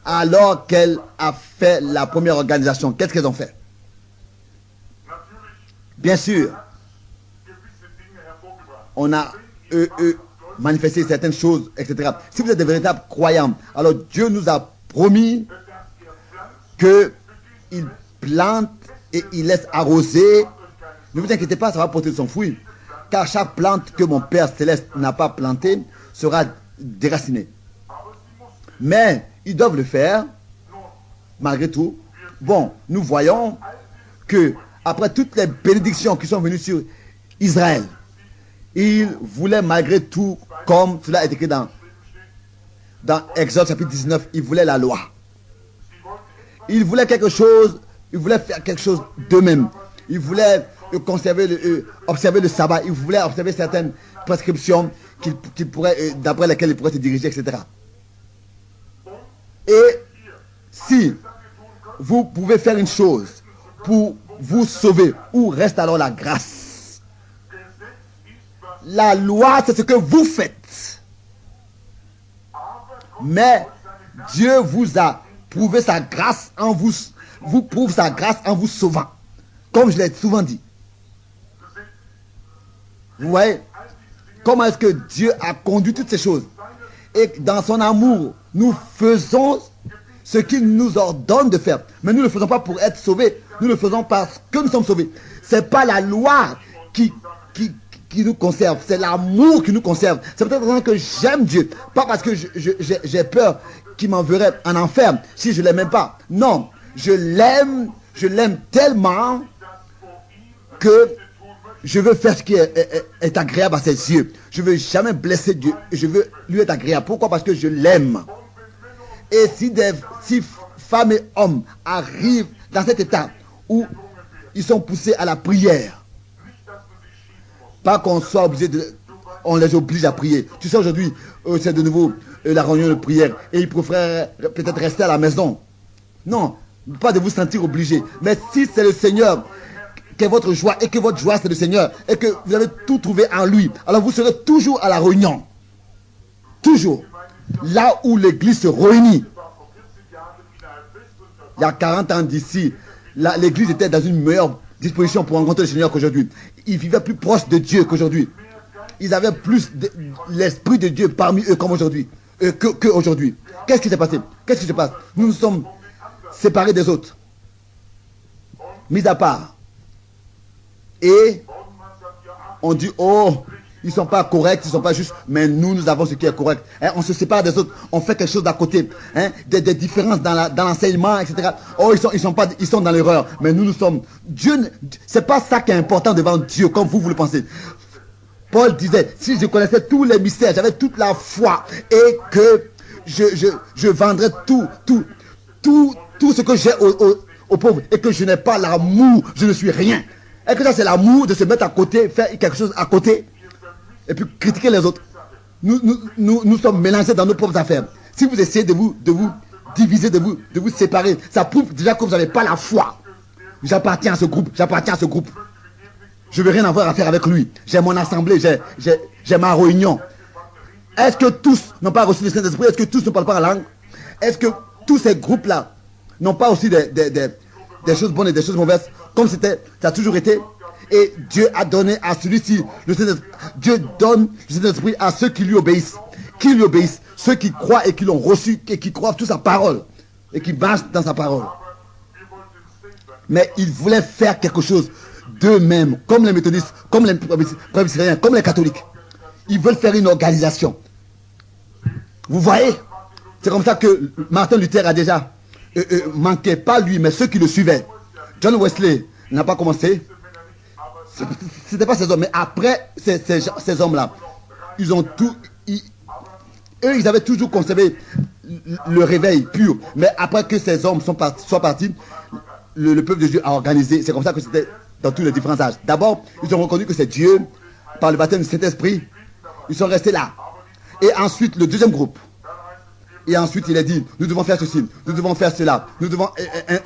Alors qu'elle a fait la première organisation, qu'est-ce qu'elles ont fait? Bien sûr, on a manifesté certaines choses, etc. Si vous êtes de véritables croyants, alors Dieu nous a promis qu'il plante et il laisse arroser. Ne vous inquiétez pas, ça va porter son fruit. Car chaque plante que mon Père Céleste n'a pas plantée sera déracinée. Mais ils doivent le faire, malgré tout. Bon, nous voyons que après toutes les bénédictions qui sont venues sur Israël, ils voulaient malgré tout, comme cela est écrit dans Exode chapitre 19, ils voulaient la loi. Ils voulaient quelque chose, ils voulaient faire quelque chose d'eux-mêmes. Ils voulaient observer le sabbat, ils voulaient observer certaines prescriptions d'après lesquelles ils pourraient se diriger, etc. Et si vous pouvez faire une chose pour vous sauver, où reste alors la grâce? La loi, c'est ce que vous faites. Mais Dieu vous a prouvé sa grâce en vous prouve sa grâce en vous sauvant. Comme je l'ai souvent dit. Vous voyez, comment est-ce que Dieu a conduit toutes ces choses? Et dans son amour, nous faisons ce qu'il nous ordonne de faire. Mais nous ne le faisons pas pour être sauvés. Nous le faisons parce que nous sommes sauvés. Ce n'est pas la loi qui nous conserve. C'est l'amour qui nous conserve. C'est peut-être pour ça que j'aime Dieu. Pas parce que j'ai peur qu'il m'enverrait en enfer si je ne l'aimais pas. Non, je l'aime tellement que je veux faire ce qui est agréable à ses yeux. Je ne veux jamais blesser Dieu. Je veux lui être agréable. Pourquoi? Parce que je l'aime. Et si femmes et hommes arrivent dans cet état où ils sont poussés à la prière, pas qu'on soit obligé on les oblige à prier. Tu sais, aujourd'hui, c'est de nouveau la réunion de prière et ils préfèrent peut-être rester à la maison. Non, pas de vous sentir obligé. Mais si c'est le Seigneur qui est votre joie et que votre joie c'est le Seigneur et que vous avez tout trouvé en lui, alors vous serez toujours à la réunion. Toujours. Là où l'église se réunit. Il y a 40 ans d'ici, l'église était dans une meilleure disposition pour rencontrer le Seigneur qu'aujourd'hui. Ils vivaient plus proche de Dieu qu'aujourd'hui. Ils avaient plus l'Esprit de Dieu parmi eux comme aujourd'hui, qu'aujourd'hui. Qu'est-ce qui s'est passé? Qu'est-ce qui se passe? Nous nous sommes séparés des autres, mis à part. Et on dit, oh, ils ne sont pas corrects, ils ne sont pas justes, mais nous avons ce qui est correct. Hein, on se sépare des autres, on fait quelque chose d'à côté. Hein, des différences dans l'enseignement, etc. Oh, ils sont dans l'erreur, mais nous sommes... Dieu, c'est pas ça qui est important devant Dieu, comme vous le pensez. Paul disait, si je connaissais tous les mystères, j'avais toute la foi, et que je vendrais tout ce que j'ai aux pauvres, et que je n'ai pas l'amour, je ne suis rien. Et que ça, c'est l'amour de se mettre à côté, faire quelque chose à côté, et puis critiquer les autres. Nous sommes mélangés dans nos propres affaires. Si vous essayez de vous diviser, de vous séparer, ça prouve déjà que vous n'avez pas la foi. J'appartiens à ce groupe, j'appartiens à ce groupe. Je ne veux rien avoir à faire avec lui. J'ai mon assemblée, j'ai ma réunion. Est-ce que tous n'ont pas reçu le Saint-Esprit? Est-ce que tous ne parlent pas la langue? Est-ce que tous ces groupes-là n'ont pas aussi des choses bonnes et des choses mauvaises, comme ça a toujours été? Et Dieu a donné à celui-ci le Saint-Esprit. Dieu donne le Saint-Esprit à ceux qui lui obéissent. Qui lui obéissent? Ceux qui croient et qui l'ont reçu et qui croient toute sa parole et qui marchent dans sa parole. Mais ils voulaient faire quelque chose d'eux-mêmes, comme les méthodistes, comme les presbytériens, comme les catholiques. Ils veulent faire une organisation. Vous voyez? C'est comme ça que Martin Luther a déjà manqué, pas lui, mais ceux qui le suivaient. John Wesley n'a pas commencé. C'était pas ces hommes, mais après ces hommes-là, ils ont tout... Eux, ils avaient toujours conservé le réveil pur. Mais après que ces hommes soient partis, le peuple de Dieu a organisé. C'est comme ça que c'était dans tous les différents âges. D'abord, ils ont reconnu que c'est Dieu, par le baptême du Saint-Esprit. Ils sont restés là. Et ensuite, le deuxième groupe. Et ensuite, il a dit, nous devons faire ceci, nous devons faire cela, nous devons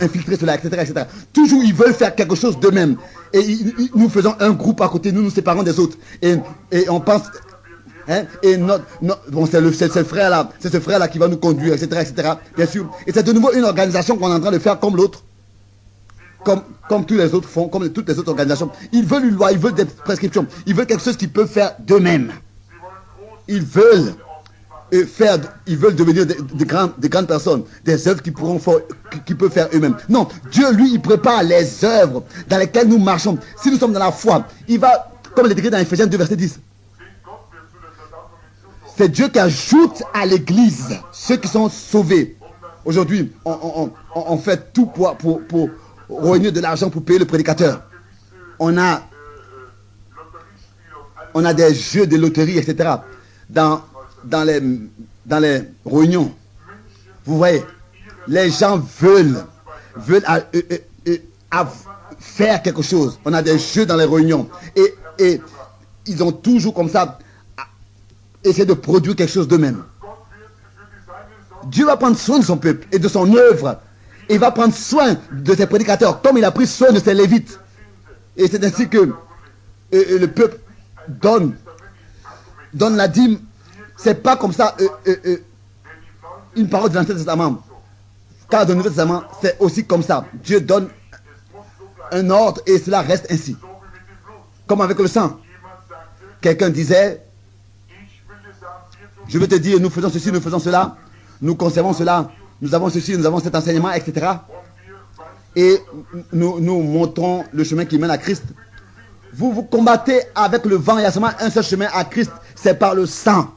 infiltrer cela, etc., etc. Toujours, ils veulent faire quelque chose d'eux-mêmes. Et nous faisons un groupe à côté, nous nous séparons des autres. Et on pense... Hein, et bon, c'est ce frère-là, c'est ce frère-là qui va nous conduire, etc., etc. Bien sûr. Et c'est de nouveau une organisation qu'on est en train de faire comme l'autre. Comme tous les autres font, comme toutes les autres organisations. Ils veulent une loi, ils veulent des prescriptions. Ils veulent quelque chose qu'ils peuvent faire d'eux-mêmes. Ils veulent devenir des grandes personnes, des œuvres qu'ils peuvent faire eux-mêmes. Non, Dieu, lui, il prépare les œuvres dans lesquelles nous marchons. Si nous sommes dans la foi, il va, comme il est écrit dans Ephésiens 2, verset 10. C'est Dieu qui ajoute à l'église ceux qui sont sauvés. Aujourd'hui, on fait tout pour réunir de l'argent pour payer le prédicateur. On a des jeux de loterie, etc. Dans les réunions. Vous voyez, les gens veulent faire quelque chose. On a des jeux dans les réunions. Et ils ont toujours comme ça essayer de produire quelque chose d'eux-mêmes. Dieu va prendre soin de son peuple et de son œuvre. Il va prendre soin de ses prédicateurs comme il a pris soin de ses lévites. Et c'est ainsi que le peuple donne la dîme. C'est pas comme ça une parole de l'Ancien Testament. Car dans le Nouveau Testament, c'est aussi comme ça. Dieu donne un ordre et cela reste ainsi. Comme avec le sang. Quelqu'un disait, je veux te dire, nous faisons ceci, nous faisons cela, nous conservons cela, nous avons ceci, nous avons cet enseignement, etc. Et nous montrons le chemin qui mène à Christ. Vous combattez avec le vent, il y a seulement un seul chemin à Christ, c'est par le sang.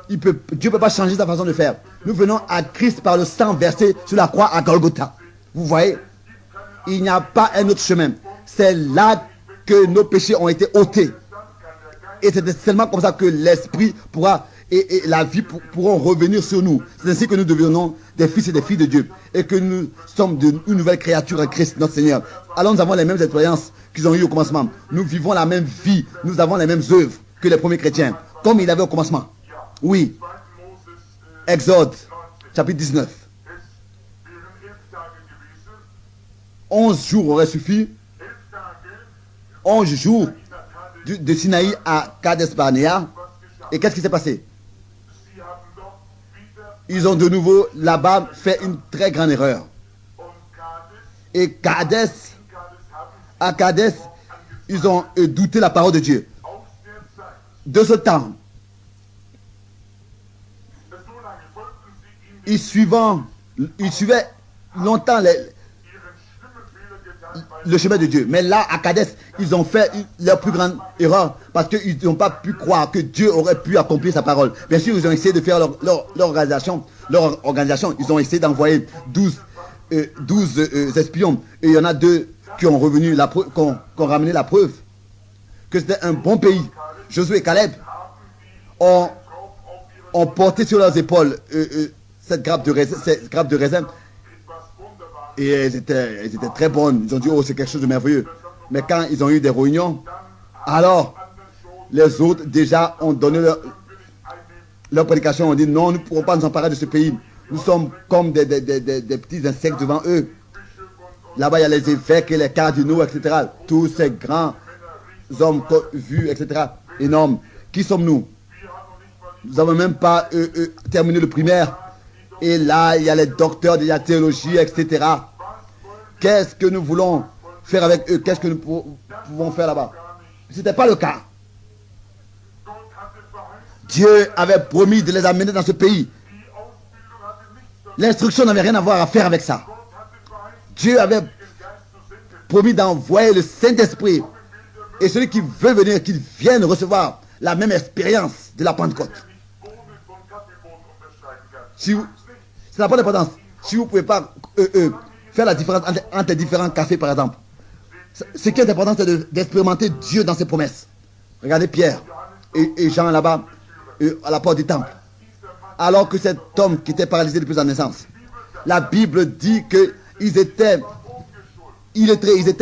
Dieu ne peut pas changer sa façon de faire. Nous venons à Christ par le sang versé sur la croix à Golgotha. Vous voyez, il n'y a pas un autre chemin. C'est là que nos péchés ont été ôtés. Et c'est seulement comme ça que l'esprit pourra et la vie pourront revenir sur nous. C'est ainsi que nous devenons des fils et des filles de Dieu. Et que nous sommes une nouvelle créature en Christ, notre Seigneur. Alors nous avons les mêmes expériences qu'ils ont eues au commencement. Nous vivons la même vie. Nous avons les mêmes œuvres que les premiers chrétiens. Comme il avait au commencement. Oui. Exode, chapitre 19. 11 jours auraient suffi. 11 jours de Sinaï à Kades Barnea. Et qu'est-ce qui s'est passé? Ils ont de nouveau là-bas fait une très grande erreur. Et à Kades, ils ont douté la parole de Dieu. De ce temps, ils suivaient longtemps le chemin de Dieu. Mais là, à Kades, ils ont fait leur plus grande erreur parce qu'ils n'ont pas pu croire que Dieu aurait pu accomplir sa parole. Bien sûr, ils ont essayé de faire leur organisation. Ils ont essayé d'envoyer 12 espions. Et il y en a 2 qui ont ramené la preuve que c'était un bon pays. Josué et Caleb ont porté sur leurs épaules cette grappe de raisin. Et elles étaient très bonnes. Ils ont dit, oh, c'est quelque chose de merveilleux. Mais quand ils ont eu des réunions, alors les autres déjà ont donné leur prédication. On dit, non, nous ne pourrons pas nous emparer de ce pays. Nous sommes comme des petits insectes devant eux. Là-bas, il y a les évêques et les cardinaux, etc. Tous ces grands hommes vus, etc. Énormes. Qui sommes-nous? Nous n'avons même pas terminé le primaire. Et là, il y a les docteurs de la théologie, etc. Qu'est-ce que nous voulons faire avec eux? Qu'est-ce que nous pouvons faire là-bas? Ce n'était pas le cas. Dieu avait promis de les amener dans ce pays. L'instruction n'avait rien à faire avec ça. Dieu avait promis d'envoyer le Saint-Esprit. Et celui qui veut venir, qu'il vienne recevoir la même expérience de la Pentecôte. Ça n'a pas d'importance. Si vous ne pouvez pas faire la différence entre les différents cafés, par exemple. Ce qui est important, c'est d'expérimenter Dieu dans ses promesses. Regardez Pierre et Jean là-bas, à la porte du temple. Alors que cet homme qui était paralysé depuis sa naissance, la Bible dit qu'ils étaient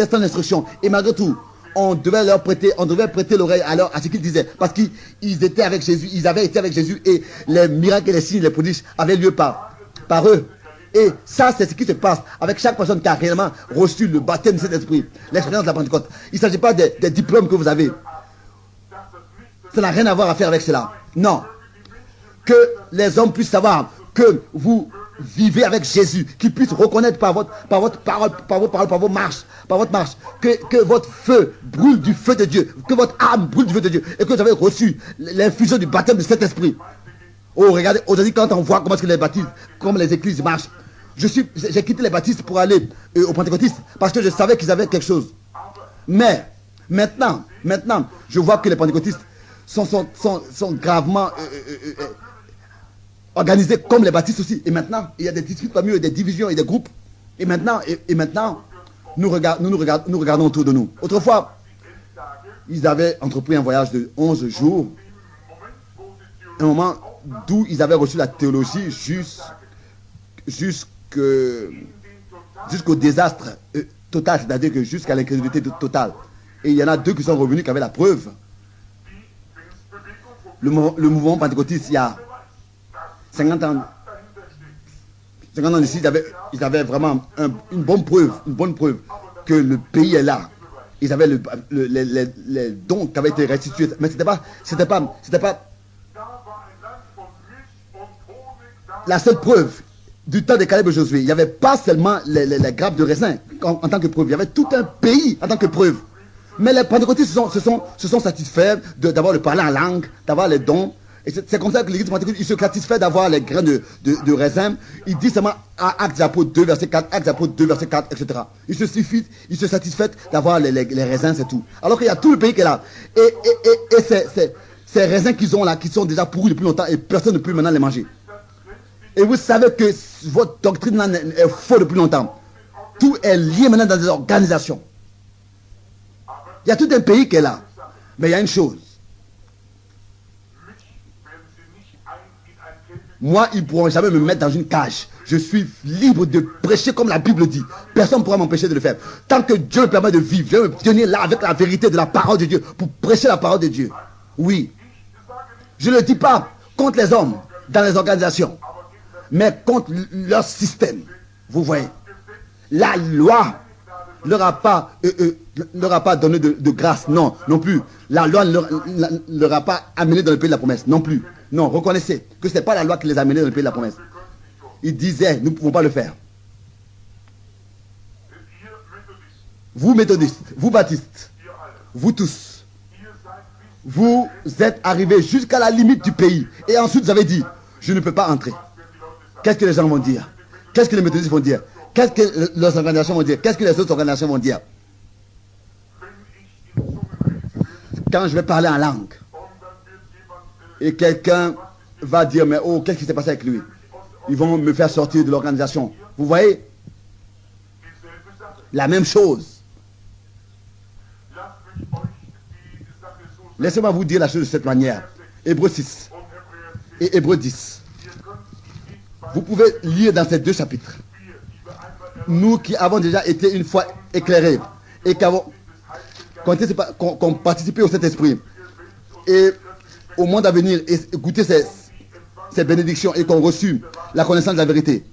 sans instruction. Et malgré tout, on devait prêter l'oreille à ce qu'ils disaient. Parce qu'ils étaient avec Jésus, ils avaient été avec Jésus et les miracles et les signes, les prodiges avaient lieu par eux. Et ça, c'est ce qui se passe avec chaque personne qui a réellement reçu le baptême de cet esprit, l'expérience de la Pentecôte. Il ne s'agit pas des diplômes que vous avez. Ça n'a rien à faire avec cela. Non. Que les hommes puissent savoir que vous vivez avec Jésus, qu'ils puissent reconnaître par votre parole, par votre marche, que votre feu brûle du feu de Dieu, que votre âme brûle du feu de Dieu, et que vous avez reçu l'infusion du baptême de cet esprit. Oh, regardez, aujourd'hui, quand on voit comment est-ce que les baptistes, comment les églises marchent, j'ai quitté les baptistes pour aller aux pentecôtistes, parce que je savais qu'ils avaient quelque chose. Mais, maintenant, je vois que les pentecôtistes sont gravement organisés comme les baptistes aussi. Et maintenant, il y a des disputes parmi eux, des divisions et des groupes. Et maintenant, nous regardons autour de nous. Autrefois, ils avaient entrepris un voyage de 11 jours. Un moment d'où ils avaient reçu la théologie jusqu'au désastre total, c'est-à-dire que jusqu'à l'incrédulité totale. Et il y en a 2 qui sont revenus qui avaient la preuve. Le mouvement pentecôtiste, il y a 50 ans ici, ils avaient vraiment une bonne preuve que le pays est là. Ils avaient les dons qui avaient été restitués. Mais c'était pas la seule preuve du temps de Caleb et Josué. Il n'y avait pas seulement les grappes de raisin en tant que preuve. Il y avait tout un pays en tant que preuve. Mais les pentecôtistes se sont satisfaits d'avoir le parler en langue, d'avoir les dons. Et c'est comme ça que l'église pentecôtiste, il se satisfait d'avoir les grains de raisin. Il dit seulement à Actes des Apôtres 2, verset 4, Actes des Apôtres 2, verset 4, etc. Il se satisfait d'avoir les raisins, c'est tout. Alors qu'il y a tout le pays qui est là. Et ces raisins qu'ils ont là, qui sont déjà pourris depuis longtemps, et personne ne peut maintenant les manger. Et vous savez que votre doctrine là est fausse depuis longtemps. Tout est lié maintenant dans des organisations. Il y a tout un pays qui est là. Mais il y a une chose. Moi, ils ne pourront jamais me mettre dans une cage. Je suis libre de prêcher comme la Bible dit. Personne ne pourra m'empêcher de le faire. Tant que Dieu me permet de vivre, je vais me tenir là avec la vérité de la parole de Dieu pour prêcher la parole de Dieu. Oui. Je ne le dis pas contre les hommes dans les organisations, mais contre leur système. Vous voyez. La loi leur a pas donné de grâce, non, non plus. La loi ne leur a pas amené dans le pays de la promesse, non plus. Non, reconnaissez que ce n'est pas la loi qui les a amenés dans le pays de la promesse. Ils disaient, nous ne pouvons pas le faire. Vous méthodistes, vous baptistes, vous tous, vous êtes arrivés jusqu'à la limite du pays. Et ensuite vous avez dit, je ne peux pas entrer. Qu'est-ce que les gens vont dire? Qu'est-ce que les méthodistes vont dire? Qu'est-ce que leurs organisations vont dire? Qu'est-ce que les autres organisations vont dire? Quand je vais parler en langue, et quelqu'un va dire, mais oh, qu'est-ce qui s'est passé avec lui? Ils vont me faire sortir de l'organisation. Vous voyez? La même chose. Laissez-moi vous dire la chose de cette manière. Hébreux 6 et Hébreux 10. Vous pouvez lire dans ces deux chapitres. Nous qui avons déjà été une fois éclairés et qu'on participé au Saint-Esprit et au monde à venir et goûter ces bénédictions et qu'on reçu la connaissance de la vérité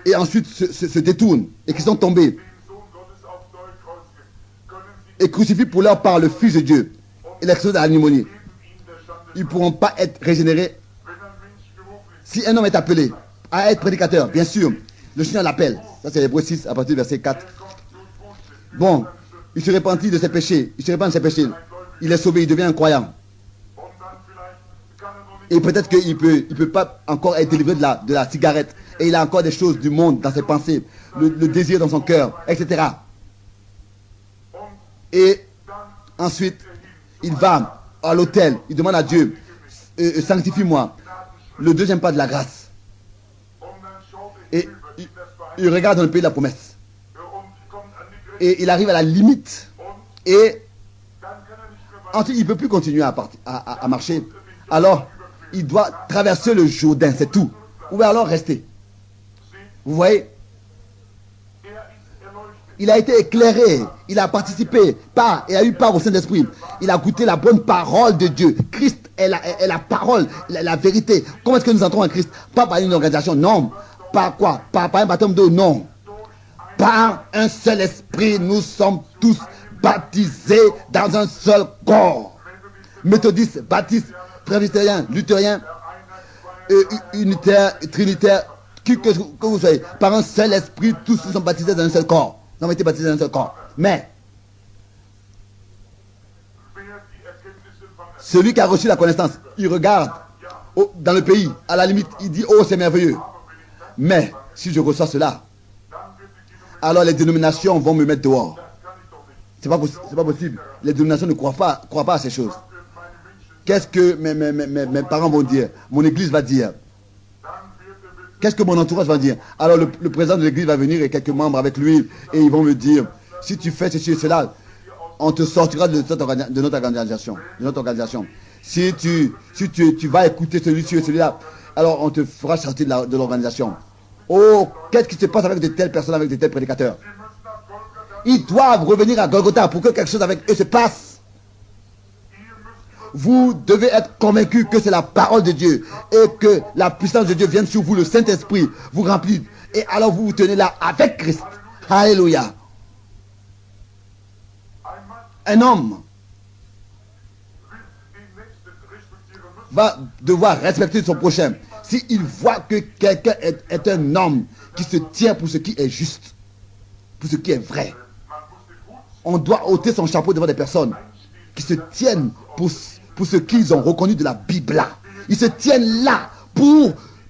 et ensuite se détournent et qui sont tombés et crucifiés pour leur part le Fils de Dieu et l'excès de l'animonie, ils ne pourront pas être régénérés. Si un homme est appelé à être prédicateur, bien sûr, le Seigneur l'appelle. Ça c'est Hébreux 6 à partir du verset 4. Bon, il se repentit de ses péchés. Il se repent de ses péchés. Il est sauvé, il devient un croyant. Et peut-être qu'il peut pas encore être délivré de la cigarette. Et il a encore des choses du monde dans ses pensées, le désir dans son cœur, etc. Et ensuite, il va à l'autel, il demande à Dieu, sanctifie-moi. Le deuxième pas de la grâce. Et il regarde dans le pays de la promesse. Et il arrive à la limite. Et ensuite, il ne peut plus continuer à marcher. Alors, il doit traverser le Jourdain, c'est tout. Ou alors rester. Vous voyez? Il a été éclairé, il a participé et a eu part au Saint-Esprit. Il a goûté la bonne parole de Dieu. Christ est la parole, la vérité. Comment est-ce que nous entrons en Christ? Pas par une organisation, non. Par quoi? Par un baptême d'eau, non. Par un seul esprit, nous sommes tous baptisés dans un seul corps. Méthodistes, baptistes, presbytériens, luthériens, unitaires, trinitaires, que vous soyez. Par un seul esprit, tous nous sommes baptisés dans un seul corps. Nous avons été baptisés dans un seul corps. Mais celui qui a reçu la connaissance, il regarde dans le pays, à la limite, il dit, oh c'est merveilleux. Mais si je reçois cela, alors les dénominations vont me mettre dehors. C'est pas possible. Les dénominations ne croient pas à ces choses. Qu'est-ce que mes parents vont dire? Mon église va dire? Qu'est-ce que mon entourage va dire? Alors le président de l'église va venir et quelques membres avec lui et ils vont me dire, si tu fais ceci et cela, on te sortira de notre organisation. Si tu vas écouter celui-ci et celui-là, alors on te fera sortir de l'organisation. Oh, qu'est-ce qui se passe avec de telles personnes, avec de tels prédicateurs? Ils doivent revenir à Golgotha pour que quelque chose avec eux se passe. Vous devez être convaincu que c'est la parole de Dieu et que la puissance de Dieu vient sur vous, le Saint-Esprit vous remplit. Et alors vous vous tenez là avec Christ. Alléluia. Un homme va devoir respecter son prochain. S'il voit que quelqu'un est un homme qui se tient pour ce qui est juste, pour ce qui est vrai, on doit ôter son chapeau devant des personnes qui se tiennent pour ce qu'ils ont reconnu de la Bible là. Ils se tiennent là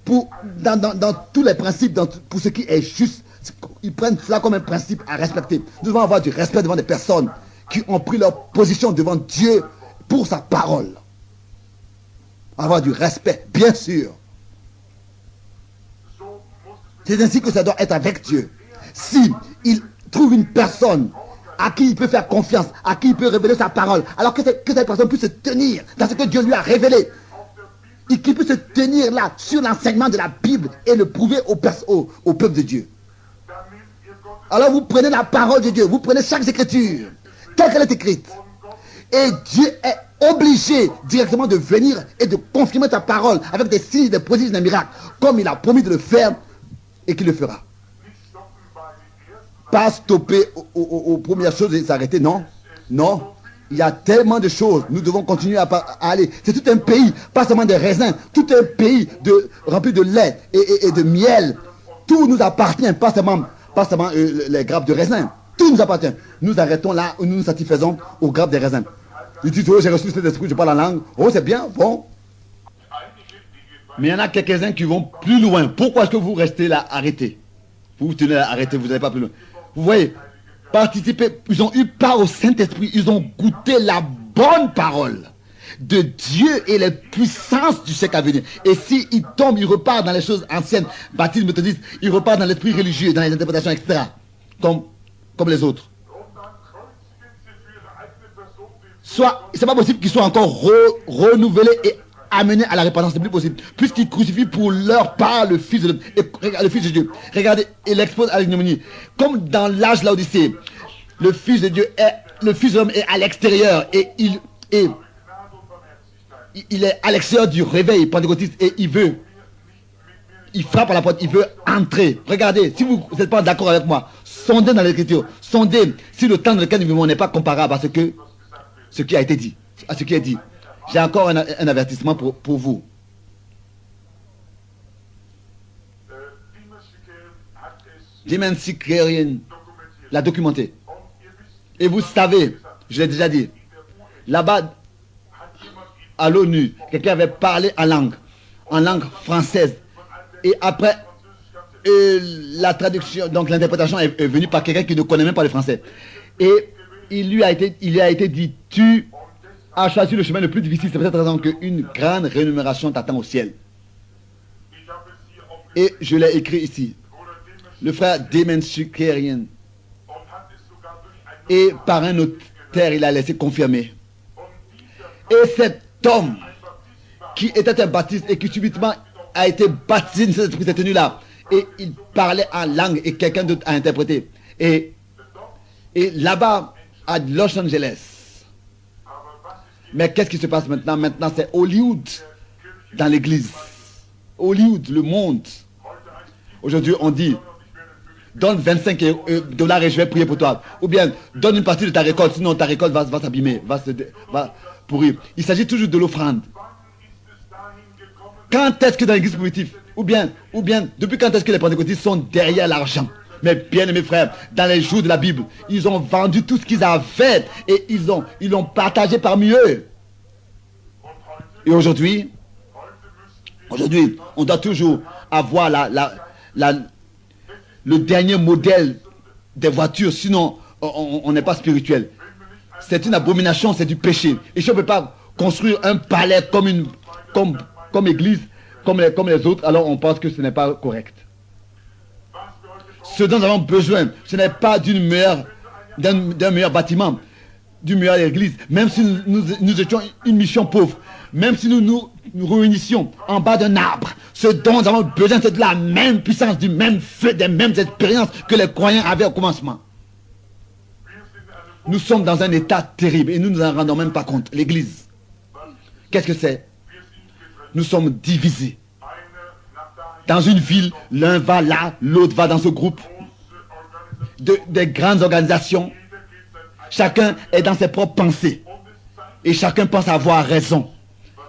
dans tous les principes, pour ce qui est juste. Ils prennent cela comme un principe à respecter. Nous devons avoir du respect devant des personnes qui ont pris leur position devant Dieu pour sa parole. Avoir du respect, bien sûr. C'est ainsi que ça doit être avec Dieu. Si il trouve une personne à qui il peut faire confiance, à qui il peut révéler sa parole, alors que cette personne puisse se tenir dans ce que Dieu lui a révélé, et qu'il puisse se tenir là sur l'enseignement de la Bible et le prouver au peuple de Dieu. Alors vous prenez la parole de Dieu, vous prenez chaque écriture, telle qu'elle est écrite, et Dieu est obligé directement de venir et de confirmer sa parole avec des signes, des prodiges, des miracles, comme il a promis de le faire et qu'il le fera. pas stopper aux premières choses et s'arrêter. Non, non. Il y a tellement de choses. Nous devons continuer à aller. C'est tout un pays, pas seulement des raisins, tout un pays rempli de lait et de miel. Tout nous appartient, pas seulement les grappes de raisin. Tout nous appartient. Nous arrêtons là où nous nous satisfaisons aux grappes de raisin. Ils disent, oh, j'ai reçu cet esprit, je parle la langue. Oh, c'est bien, bon. Mais il y en a quelques-uns qui vont plus loin. Pourquoi est-ce que vous restez là arrêtés? Vous vous tenez là arrêtés, vous n'allez pas plus loin. Vous voyez, participer, ils ont eu part au Saint-Esprit, ils ont goûté la bonne parole de Dieu et les puissances du siècle à venir. Et s'ils tombent, ils repartent dans les choses anciennes, baptisme, méthodiste, ils repartent dans l'esprit religieux, dans les interprétations, etc. Comme les autres. Soit, c'est pas possible qu'ils soient encore renouvelés et amenés à la repentance, c'est plus possible. Puisqu'ils crucifient pour leur part le Fils de Dieu. Regardez, il expose à l'ignominie. Comme dans l'âge de l'Odyssée, le Fils de Dieu le Fils de l'homme est à l'extérieur et il est à l'extérieur du réveil pentecôtiste et il frappe à la porte, il veut entrer. Regardez, si vous n'êtes pas d'accord avec moi, sondez dans l'écriture, sondez si le temps dans lequel nous vivons n'est pas comparable à ce qui a été dit, à ce qui est dit. J'ai encore un avertissement pour vous. Dimensi Kérien l'a documenté. Et vous savez, je l'ai déjà dit, là-bas, à l'ONU, quelqu'un avait parlé en langue française. Et après, la traduction, donc l'interprétation est venue par quelqu'un qui ne connaît même pas le français. Et il lui a été dit, tu as choisi le chemin le plus difficile, c'est pour cette raison qu'une grande rémunération t'attend au ciel. Et je l'ai écrit ici. Le frère Demensu Kérien. Et par un notaire, il a laissé confirmer. Et cet homme qui était un baptiste et qui subitement a été baptisé dans cet esprit cette tenue-là. Et il parlait en langue et quelqu'un d'autre a interprété. Et là-bas, à Los Angeles. Mais qu'est-ce qui se passe maintenant? Maintenant, c'est Hollywood dans l'église. Hollywood, le monde. Aujourd'hui, on dit, donne 25 $ et je vais prier pour toi. Ou bien, donne une partie de ta récolte, sinon ta récolte va s'abîmer, va pourrir. Il s'agit toujours de l'offrande. Quand est-ce que dans l'église primitive, ou bien, depuis quand est-ce que les pentecôtistes sont derrière l'argent? Mais bien aimés frères, dans les jours de la Bible, ils ont vendu tout ce qu'ils avaient et ils l'ont partagé parmi eux. Et aujourd'hui, on doit toujours avoir le dernier modèle des voitures, sinon on n'est pas spirituel. C'est une abomination, c'est du péché. Et si on ne peut pas construire un palais comme église, comme les autres, alors on pense que ce n'est pas correct. Ce dont nous avons besoin, ce n'est pas d'un meilleur bâtiment, d'une meilleure église. Même si nous étions une mission pauvre, même si nous réunissions en bas d'un arbre, ce dont nous avons besoin, c'est de la même puissance, du même feu, des mêmes expériences que les croyants avaient au commencement. Nous sommes dans un état terrible et nous ne nous en rendons même pas compte. L'église, qu'est-ce que c'est? Nous sommes divisés. Dans une ville, l'un va là, l'autre va dans ce groupe. Des grandes organisations. Chacun est dans ses propres pensées. Et chacun pense avoir raison.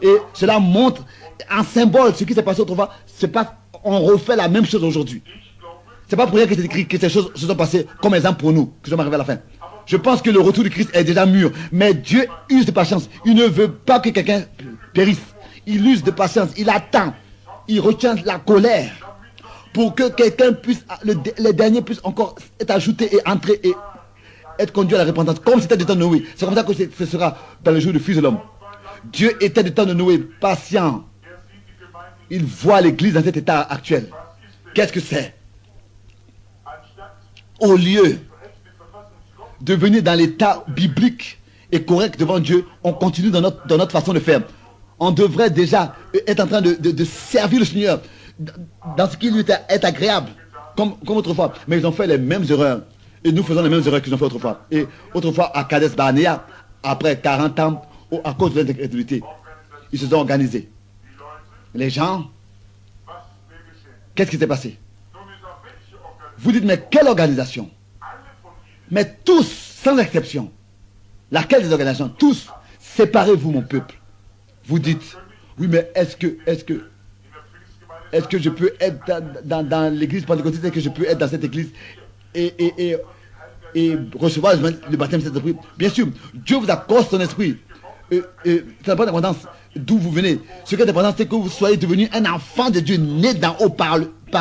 Et cela montre en symbole ce qui s'est passé autrefois. C'est pas, on refait la même chose aujourd'hui. C'est pas pour rien que c'est écrit que ces choses se sont passées comme exemple pour nous, que je vais arriver à la fin. Je pense que le retour du Christ est déjà mûr. Mais Dieu use de patience. Il ne veut pas que quelqu'un périsse. Il use de patience. Il attend. Il retient la colère pour que quelqu'un puisse, les derniers puissent encore être ajoutés et entrer et être conduits à la repentance. Comme c'était du temps de Noé. C'est comme ça que ce sera dans le jour du Fils de l'homme. Dieu était du temps de Noé, patient. Il voit l'église dans cet état actuel. Qu'est-ce que c'est? Au lieu de venir dans l'état biblique et correct devant Dieu, on continue dans notre façon de faire. On devrait déjà être en train de servir le Seigneur dans ce qui lui est agréable, comme autrefois. Mais ils ont fait les mêmes erreurs. Et nous faisons les mêmes erreurs qu'ils ont fait autrefois. Et autrefois, à Kadesh Barnea, après 40 ans, à cause de l'incrédulité, ils se sont organisés. Les gens, qu'est-ce qui s'est passé? Vous dites, mais quelle organisation? Mais tous, sans exception, laquelle des organisations, tous, séparez-vous mon peuple. Vous dites, oui, mais est-ce que je peux être dans l'église pentecôtiste, est-ce que je peux être dans cette église et recevoir le baptême de cet esprit? Bien sûr, Dieu vous accorde son esprit. Ça n'a pas d'importance d'où vous venez. Ce qui est important, c'est que vous soyez devenu un enfant de Dieu, né d'en haut par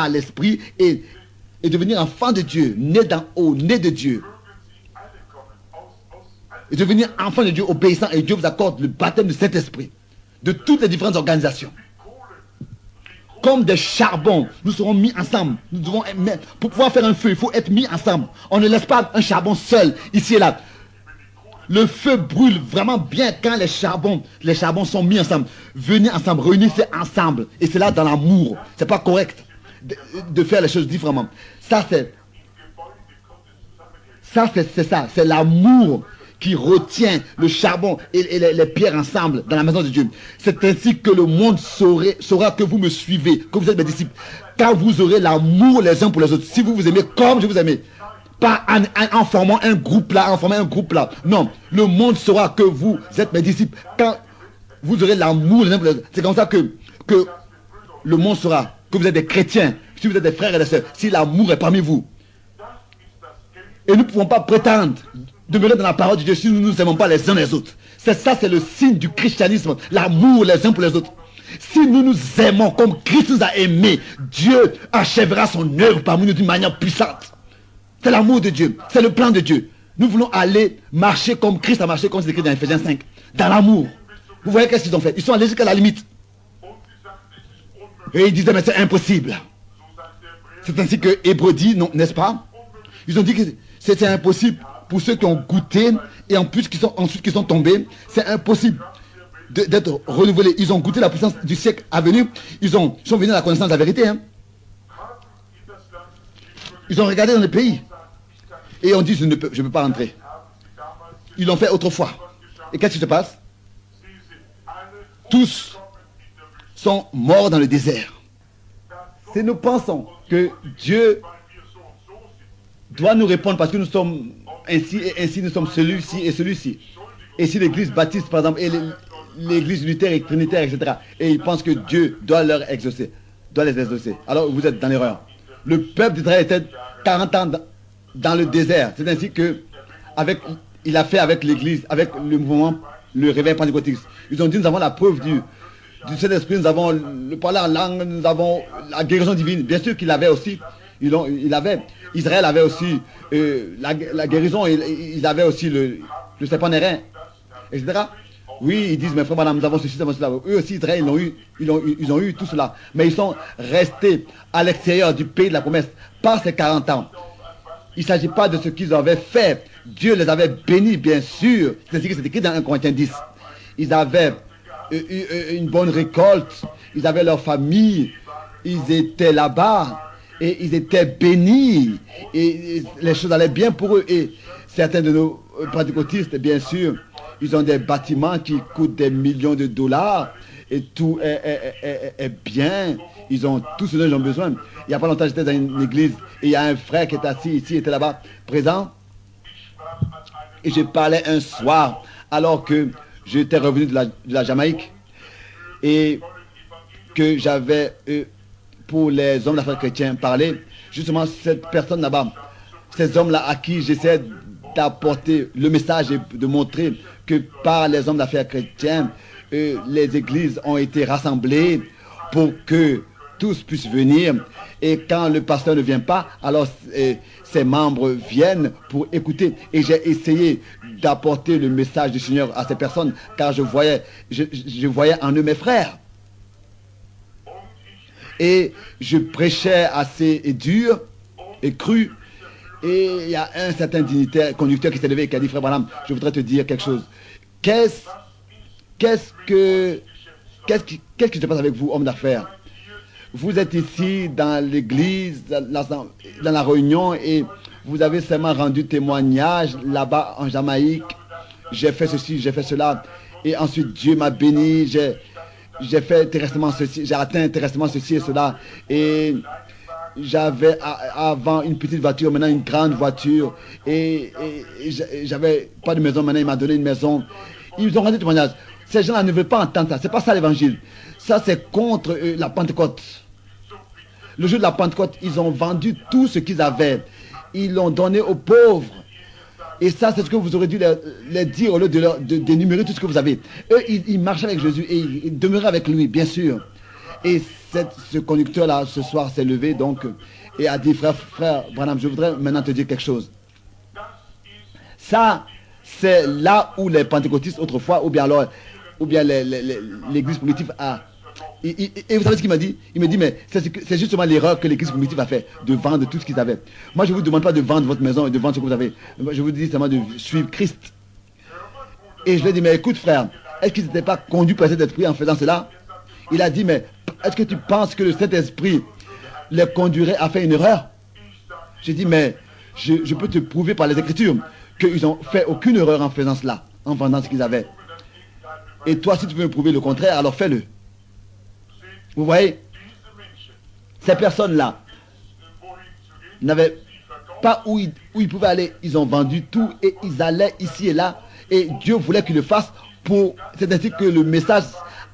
l'esprit et devenir enfant de Dieu, né d'en haut, né de Dieu. Et devenir enfant de Dieu obéissant, et Dieu vous accorde le baptême de cet esprit de toutes les différentes organisations. Comme des charbons, nous serons mis ensemble. Nous devons, pour pouvoir faire un feu, il faut être mis ensemble. On ne laisse pas un charbon seul, ici et là. Le feu brûle vraiment bien quand les charbons sont mis ensemble. Venez ensemble, réunissez ensemble. Et c'est là dans l'amour. C'est pas correct de faire les choses différemment. Ça, c'est l'amour qui retient le charbon et les pierres ensemble dans la maison de Dieu. C'est ainsi que le monde saura que vous me suivez, que vous êtes mes disciples. Quand vous aurez l'amour les uns pour les autres. Si vous vous aimez comme je vous aimais. Pas en formant un groupe là, Non, le monde saura que vous êtes mes disciples. Quand vous aurez l'amour les uns pour les autres. C'est comme ça que le monde saura que vous êtes des chrétiens. Si vous êtes des frères et des sœurs. Si l'amour est parmi vous. Et nous ne pouvons pas prétendre demeurer dans la parole de Dieu si nous ne nous aimons pas les uns les autres. C'est le signe du christianisme, l'amour les uns pour les autres. Si nous nous aimons comme Christ nous a aimés, Dieu achèvera son œuvre parmi nous d'une manière puissante. C'est l'amour de Dieu, c'est le plan de Dieu. Nous voulons aller marcher comme Christ a marché, comme c'est écrit dans Ephésiens 5, dans l'amour. Vous voyez qu'est-ce qu'ils ont fait? Ils sont allés jusqu'à la limite. Et ils disaient, mais c'est impossible. C'est ainsi que Hébreux dit, non, n'est-ce pas? Ils ont dit que c'était impossible. Pour ceux qui ont goûté et en plus ensuite qui sont tombés, c'est impossible d'être renouvelés. Ils ont goûté la puissance du siècle à venir. Ils sont venus à la connaissance de la vérité. Hein. Ils ont regardé dans le pays et ont dit je ne peux pas rentrer. Ils l'ont fait autrefois. Et qu'est-ce qui se passe? Tous sont morts dans le désert. Si nous pensons que Dieu doit nous répondre parce que nous sommes ainsi et ainsi, nous sommes celui-ci et celui-ci. Et si l'église baptiste, par exemple, et l'église unitaire et trinitaire, etc., et ils pensent que Dieu doit les exaucer. Alors vous êtes dans l'erreur. Le peuple d'Israël était 40 ans dans le désert. C'est ainsi que il a fait avec l'église, avec le mouvement, le réveil pentecôtiste. Ils ont dit nous avons la preuve du Saint-Esprit, nous avons le parler en langue, nous avons la guérison divine. Bien sûr qu'il avait aussi. Israël avait aussi la guérison, ils avaient aussi le serpent d'airain, etc. Oui, ils disent, mais frère, madame, nous avons ceci, nous avons cela. Eux aussi, Israël, ils ont eu tout cela. Mais ils sont restés à l'extérieur du pays de la promesse par ces 40 ans. Il ne s'agit pas de ce qu'ils avaient fait. Dieu les avait bénis, bien sûr. C'est ce qui est écrit dans 1 Corinthiens 10. Ils avaient une bonne récolte. Ils avaient leur famille. Ils étaient là-bas. Et ils étaient bénis. Et les choses allaient bien pour eux. Et certains de nos pentecôtistes, bien sûr, ils ont des bâtiments qui coûtent des millions de dollars. Et tout est bien. Ils ont tout ce dont ils ont besoin. Il n'y a pas longtemps, j'étais dans une église. Et il y a un frère qui est assis ici, était là-bas, présent. Et je parlais un soir, alors que j'étais revenu de la Jamaïque. Et que j'avais, pour les hommes d'affaires chrétiens, parlé. Justement, cette personne là-bas, ces hommes-là à qui j'essaie d'apporter le message et de montrer que par les hommes d'affaires chrétiens, les églises ont été rassemblées pour que tous puissent venir. Et quand le pasteur ne vient pas, alors ses membres viennent pour écouter. Et j'ai essayé d'apporter le message du Seigneur à ces personnes, car je voyais en eux mes frères. Et je prêchais assez dur et cru. Et il y a un certain dignitaire, conducteur qui s'est levé et qui a dit, frère Branham, je voudrais te dire quelque chose. Qu'est-ce qui se passe avec vous, homme d'affaires? Vous êtes ici dans l'église, dans la réunion, et vous avez seulement rendu témoignage là-bas en Jamaïque. J'ai fait ceci, j'ai fait cela. Et ensuite, Dieu m'a béni. J'ai fait terresтрement ceci, j'ai atteint terresтрement ceci et cela. Et j'avais avant une petite voiture, maintenant une grande voiture. Et j'avais pas de maison, maintenant il m'a donné une maison. Ils ont rendu témoignage. Ces gens-là ne veulent pas entendre ça. C'est pas ça l'évangile. Ça, c'est contre la Pentecôte. Le jour de la Pentecôte, ils ont vendu tout ce qu'ils avaient. Ils l'ont donné aux pauvres. Et ça, c'est ce que vous aurez dû leur dire au lieu d'énumérer tout ce que vous avez. Eux, ils marchaient avec Jésus et ils demeuraient avec lui, bien sûr. Et ce conducteur-là, ce soir, s'est levé donc et a dit, frère Branham, je voudrais maintenant te dire quelque chose. Ça, c'est là où les pentecôtistes autrefois, ou bien l'église primitive a... Et vous savez ce qu'il m'a dit? Il me dit, mais c'est justement l'erreur que l'église primitive a fait, de vendre tout ce qu'ils avaient. Moi, je ne vous demande pas de vendre votre maison et de vendre ce que vous avez. Je vous dis seulement de suivre Christ. Et je lui ai dit, mais écoute frère, est-ce qu'ils n'étaient pas conduits par cet esprit en faisant cela? Il a dit, mais est-ce que tu penses que cet esprit les conduirait à faire une erreur? J'ai dit, mais je peux te prouver par les Écritures qu'ils n'ont fait aucune erreur en faisant cela, en vendant ce qu'ils avaient. Et toi, si tu veux me prouver le contraire, alors fais-le. Vous voyez, ces personnes-là n'avaient pas où ils pouvaient aller. Ils ont vendu tout et ils allaient ici et là. Et Dieu voulait qu'ils le fassent pour... C'est ainsi que le message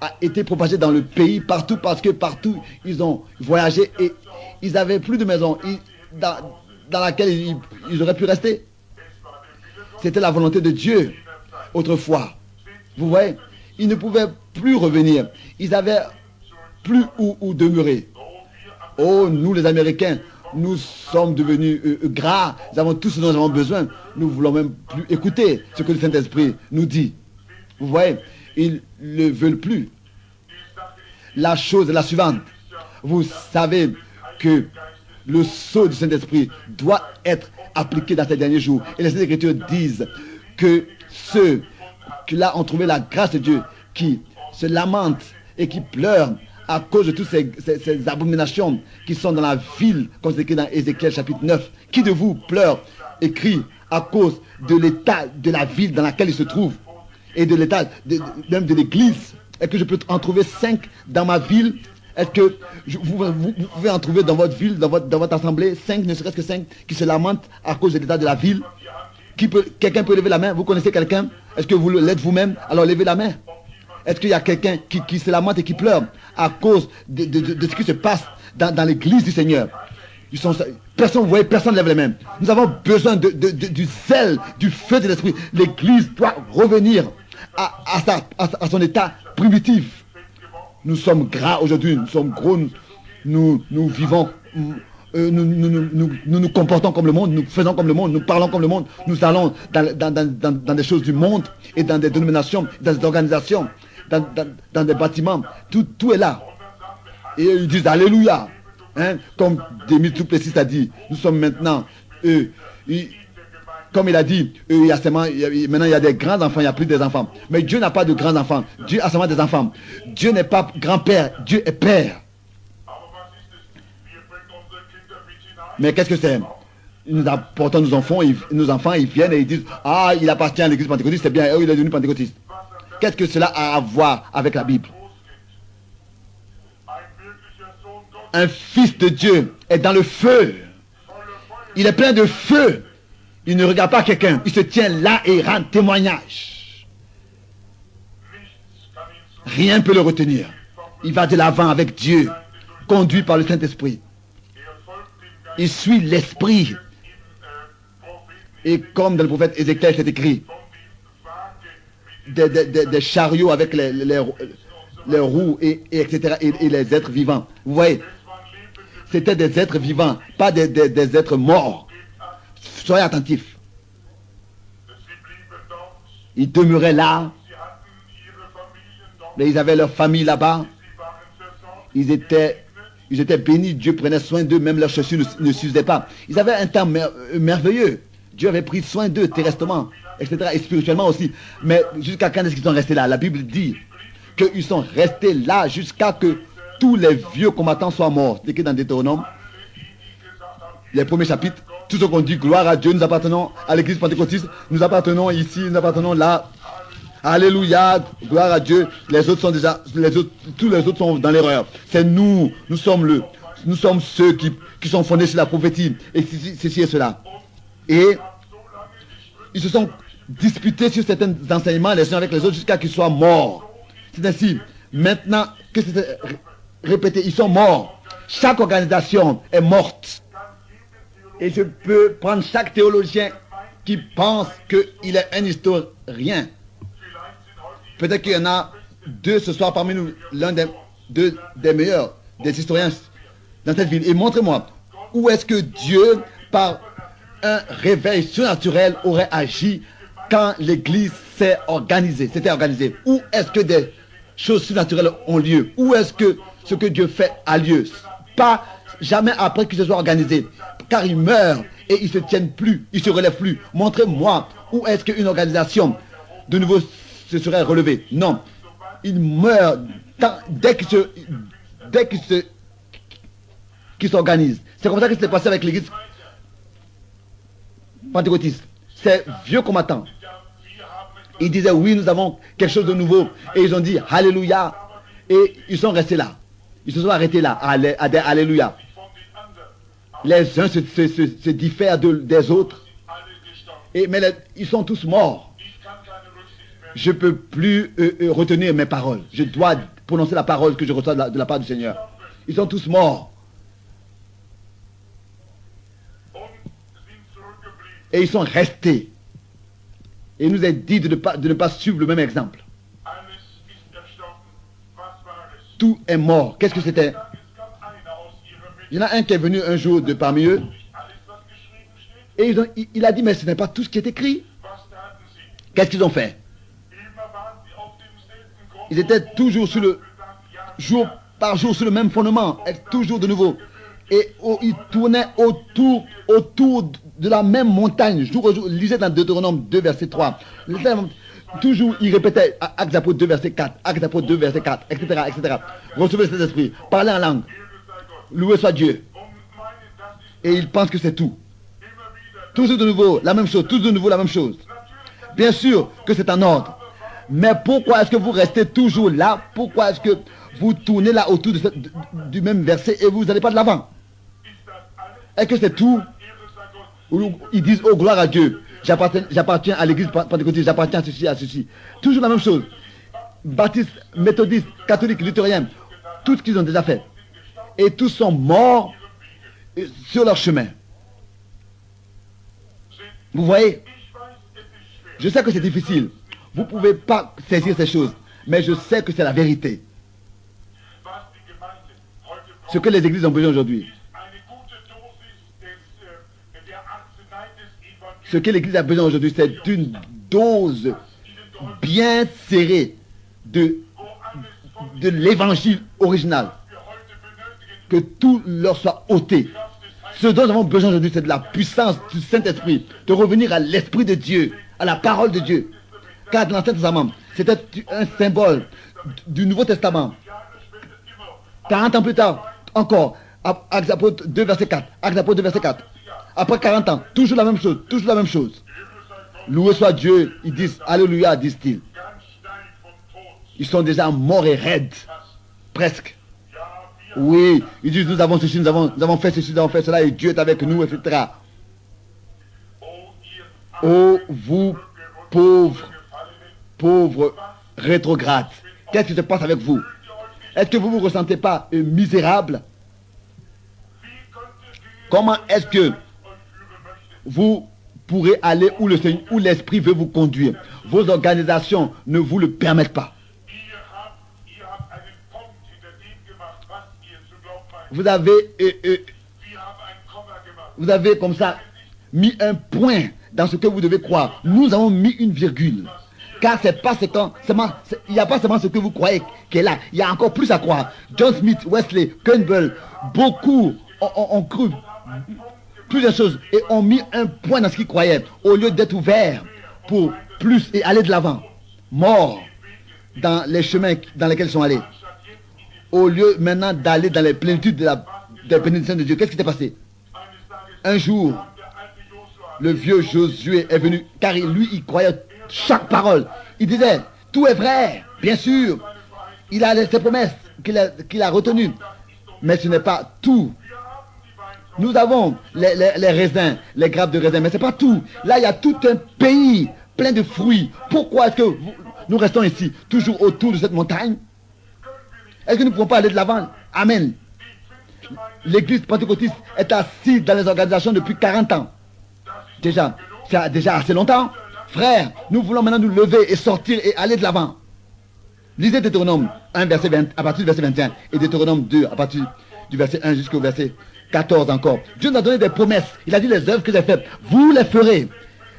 a été propagé dans le pays, partout, parce que partout, ils ont voyagé et ils n'avaient plus de maison dans laquelle ils auraient pu rester. C'était la volonté de Dieu autrefois. Vous voyez, ils ne pouvaient plus revenir. Ils avaient plus où demeurer. Oh, nous les Américains, nous sommes devenus gras. Nous avons tout ce dont nous avons besoin. Nous ne voulons même plus écouter ce que le Saint-Esprit nous dit. Vous voyez, ils ne veulent plus. La chose est la suivante. Vous savez que le sceau du Saint-Esprit doit être appliqué dans ces derniers jours. Et les Écritures disent que ceux qui là ont trouvé la grâce de Dieu, qui se lamentent et qui pleurent à cause de toutes ces abominations qui sont dans la ville, comme c'est écrit dans Ézéchiel chapitre 9. Qui de vous pleure et crie à cause de l'état de la ville dans laquelle il se trouve et de l'état même de l'église? Est-ce que je peux en trouver 5 dans ma ville? Est-ce que vous pouvez en trouver dans votre ville, dans votre assemblée, 5, ne serait-ce que 5, qui se lamentent à cause de l'état de la ville? Quelqu'un peut lever la main? Vous connaissez quelqu'un? Est-ce que vous l'êtes vous-même? Alors levez la main. Est-ce qu'il y a quelqu'un qui se lamente et qui pleure à cause de ce qui se passe dans l'église du Seigneur? Personne, vous voyez, personne ne lève les mains. Nous avons besoin du zèle, du feu de l'esprit. L'église doit revenir à son état primitif. Nous sommes gras aujourd'hui, nous sommes gros, nous vivons, nous comportons comme le monde, nous faisons comme le monde, nous parlons comme le monde, nous allons dans des choses du monde et dans des dénominations, dans des organisations, dans des bâtiments, tout est là. Et ils disent Alléluia, hein, comme Demis Duplessis a dit, nous sommes maintenant, comme il a dit, maintenant il y a des grands enfants, il n'y a plus des enfants. Mais Dieu n'a pas de grands enfants, Dieu a seulement des enfants. Dieu n'est pas grand-père, Dieu est père. Mais qu'est-ce que c'est? Nous apportons nos enfants, ils viennent et ils disent, ah, il appartient à l'église pentecôtiste, c'est bien, il est devenu pentecôtiste. Qu'est-ce que cela a à voir avec la Bible? Un fils de Dieu est dans le feu. Il est plein de feu. Il ne regarde pas quelqu'un. Il se tient là et rend témoignage. Rien ne peut le retenir. Il va de l'avant avec Dieu, conduit par le Saint-Esprit. Il suit l'Esprit. Et comme dans le prophète Ézéchiel, c'est écrit, des chariots avec les roues, etc. Et les êtres vivants. Vous voyez, c'était des êtres vivants, pas des êtres morts. Soyez attentifs. Ils demeuraient là. Mais ils avaient leur famille là-bas. Ils étaient bénis. Dieu prenait soin d'eux. Même leurs chaussures ne s'usaient pas. Ils avaient un temps merveilleux. Dieu avait pris soin d'eux terrestrement, etc. Et spirituellement aussi. Mais jusqu'à quand est-ce qu'ils sont restés là? La Bible dit qu'ils sont restés là jusqu'à que tous les vieux combattants soient morts. C'est écrit dans Deutéronome, les premiers chapitres. Tout ce qu'on dit, gloire à Dieu, nous appartenons à l'église pentecôtiste, nous appartenons ici, nous appartenons là. Alléluia, gloire à Dieu. Les autres sont déjà, tous les autres sont dans l'erreur. C'est nous sommes Nous sommes ceux qui sont fondés sur la prophétie, et ceci et cela. Et ils se sont disputés sur certains enseignements les uns avec les autres jusqu'à qu'ils soient morts. C'est ainsi. Maintenant que c'est répété, ils sont morts. Chaque organisation est morte. Et je peux prendre chaque théologien qui pense qu'il est un historien. Peut-être qu'il y en a deux ce soir parmi nous, l'un des meilleurs des historiens dans cette ville. Et montrez-moi, où est-ce que Dieu, par un réveil surnaturel, aurait agi quand l'Église s'est organisée, s'était organisée? Où est-ce que des choses surnaturelles ont lieu? Où est-ce que ce que Dieu fait a lieu? Pas jamais après qu'ils se soient organisés, car ils meurent et ils ne se tiennent plus, ils ne se relèvent plus. Montrez-moi où est-ce qu'une organisation de nouveau se serait relevée. Non, ils meurent dès qu'ils s'organisent. C'est comme ça que c'est passé avec l'église pentecôtiste. Ces vieux combattants, ils disaient oui, nous avons quelque chose de nouveau. Et ils ont dit Alléluia. Et ils sont restés là. Ils se sont arrêtés là, à dire Alléluia. Les uns se diffèrent des autres. Mais ils sont tous morts. Je ne peux plus retenir mes paroles. Je dois prononcer la parole que je reçois de la part du Seigneur. Ils sont tous morts. Et ils sont restés. Et il nous est dit de ne pas suivre le même exemple. Tout est mort. Qu'est-ce que c'était? Il y en a un qui est venu un jour de parmi eux. Et il a dit, mais ce n'est pas tout ce qui est écrit. Qu'est-ce qu'ils ont fait? Ils étaient toujours jour par jour sur le même fondement, toujours de nouveau. Et ils tournaient autour de la même montagne, jour au jour. Lisez dans Deutéronome 2, verset 3. Toujours, ils répétaient Actes des Apôtres 2, verset 4, Actes des Apôtres 2, verset 4, etc., etc. Recevez cet esprit, parlez en langue, louez soit Dieu. Et ils pensent que c'est tout. Toujours de nouveau, la même chose, toujours de nouveau, la même chose. Bien sûr que c'est en ordre. Mais pourquoi est-ce que vous restez toujours là? Pourquoi est-ce que vous tournez là autour du même verset et vous n'allez pas de l'avant? Est-ce que c'est tout? Ils disent, oh gloire à Dieu, j'appartiens à l'église pentecôtiste, j'appartiens à ceci. Toujours la même chose. Baptiste, méthodiste, catholique, luthérien, tout ce qu'ils ont déjà fait. Et tous sont morts sur leur chemin. Vous voyez? Je sais que c'est difficile. Vous ne pouvez pas saisir ces choses. Mais je sais que c'est la vérité. Ce que les églises ont besoin aujourd'hui. Ce que l'église a besoin aujourd'hui, c'est une dose bien serrée de l'évangile original. Que tout leur soit ôté. Ce dont nous avons besoin aujourd'hui, c'est de la puissance du Saint-Esprit, de revenir à l'Esprit de Dieu, à la parole de Dieu. Car dans l'Ancien Testament, c'était un symbole du Nouveau Testament. 40 ans plus tard, encore, Actes des Apôtres 2, verset 4. Actes des Apôtres 2, verset 4. Après 40 ans, toujours la même chose, toujours la même chose. Loué soit Dieu, ils disent Alléluia, disent-ils. Ils sont déjà morts et raides, presque. Oui, ils disent nous avons ceci, nous avons fait ceci, nous avons fait cela, et Dieu est avec nous, etc. Oh, vous pauvres rétrogrades, qu'est-ce qui se passe avec vous? Est-ce que vous ne vous ressentez pas misérable? Comment est-ce que vous pourrez aller où l'Esprit veut vous conduire? Vos organisations ne vous le permettent pas. Vous avez comme ça mis un point dans ce que vous devez croire. Nous avons mis une virgule. Car c'est pas il n'y a pas seulement ce que vous croyez qui est là. Il y a encore plus à croire. John Smith, Wesley, Campbell, beaucoup ont cru plusieurs choses et ont mis un point dans ce qu'ils croyaient au lieu d'être ouverts pour plus et aller de l'avant. Morts dans les chemins dans lesquels ils sont allés. Au lieu maintenant d'aller dans les plénitudes de la bénédiction de Dieu. Qu'est-ce qui s'est passé? Un jour, le vieux Josué est venu, car lui, il croyait chaque parole. Il disait, tout est vrai, bien sûr. Il a ses promesses qu'il a retenues. Mais ce n'est pas tout. Nous avons les raisins, les grappes de raisins, mais ce n'est pas tout. Là, il y a tout un pays plein de fruits. Pourquoi est-ce que nous restons ici, toujours autour de cette montagne? Est-ce que nous ne pouvons pas aller de l'avant? Amen. L'église pentecôtiste est assise dans les organisations depuis 40 ans. Déjà, c'est déjà assez longtemps. Frères, nous voulons maintenant nous lever et sortir et aller de l'avant. Lisez Deutéronome 1, verset 20, à partir du verset 21 et Deutéronome 2 à partir du verset 1 jusqu'au verset 14 encore. Dieu nous a donné des promesses. Il a dit les œuvres que j'ai faites, vous les ferez.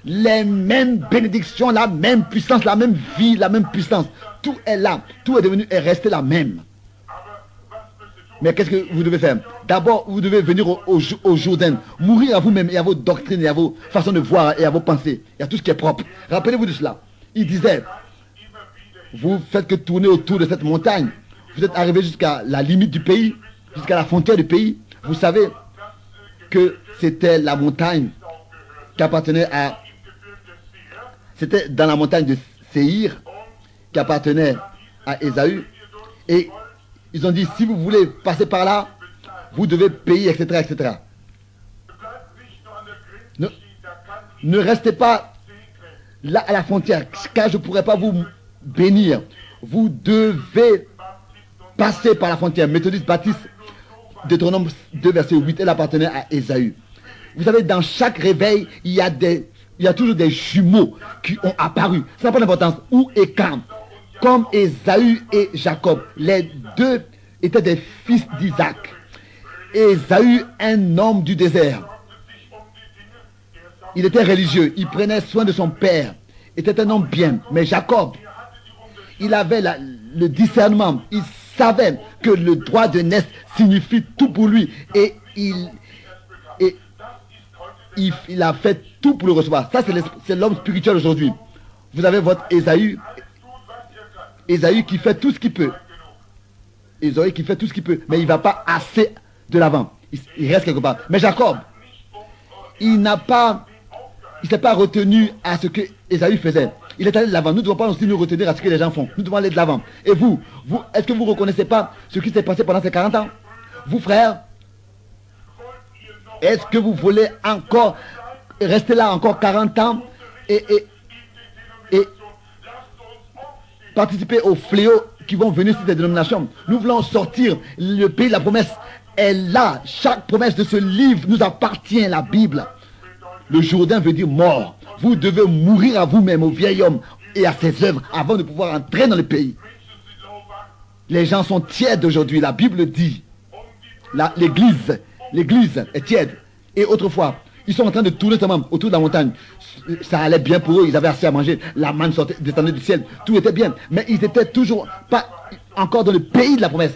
Les mêmes bénédictions, la même puissance, la même vie, la même puissance. Tout est là. Tout est devenu et resté la même. Mais qu'est-ce que vous devez faire? D'abord, vous devez venir au Jourdain, mourir à vous-même et à vos doctrines et à vos façons de voir et à vos pensées et à tout ce qui est propre. Rappelez-vous de cela. Il disait, vous faites que tourner autour de cette montagne. Vous êtes arrivé jusqu'à la limite du pays, jusqu'à la frontière du pays. Vous savez que c'était la montagne qui appartenait à... C'était dans la montagne de Séhir qui appartenait à Ésaü. Et ils ont dit, si vous voulez passer par là, vous devez payer, etc. etc. Ne restez pas là à la frontière, car je ne pourrai pas vous bénir. Vous devez passer par la frontière. Méthodiste baptiste, Deutéronome 2, verset 8, elle appartenait à Ésaü. Vous savez, dans chaque réveil, il y a toujours des jumeaux qui ont apparu. Ça n'a pas d'importance. Où et quand. Comme Ésaü et Jacob. Les deux étaient des fils d'Isaac. Ésaü, un homme du désert. Il était religieux. Il prenait soin de son père. Il était un homme bien. Mais Jacob, il avait le discernement. Il savait que le droit de naître signifie tout pour lui. Et il a fait tout pour le recevoir. Ça, c'est l'homme spirituel aujourd'hui. Vous avez votre Ésaü. Ésaü qui fait tout ce qu'il peut. Ésaü qui fait tout ce qu'il peut. Mais il ne va pas assez de l'avant. Il reste quelque part. Mais Jacob, il ne s'est pas retenu à ce que Ésaü faisait. Il est allé de l'avant. Nous ne devons pas aussi nous retenir à ce que les gens font. Nous devons aller de l'avant. Et vous, est-ce que vous ne reconnaissez pas ce qui s'est passé pendant ces 40 ans? Vous, frères, est-ce que vous voulez encore rester là encore 40 ans et participer aux fléaux qui vont venir sur ces dénominations? Nous voulons sortir. Le pays de la promesse est là. Chaque promesse de ce livre nous appartient, la Bible. Le Jourdain veut dire mort. Vous devez mourir à vous-même, au vieil homme et à ses œuvres avant de pouvoir entrer dans le pays. Les gens sont tièdes aujourd'hui. La Bible dit, l'église est tiède. Et autrefois, ils sont en train de tourner seulement autour de la montagne. Ça allait bien pour eux, ils avaient assez à manger. La manne descendait du ciel, tout était bien. Mais ils n'étaient toujours pas encore dans le pays de la promesse.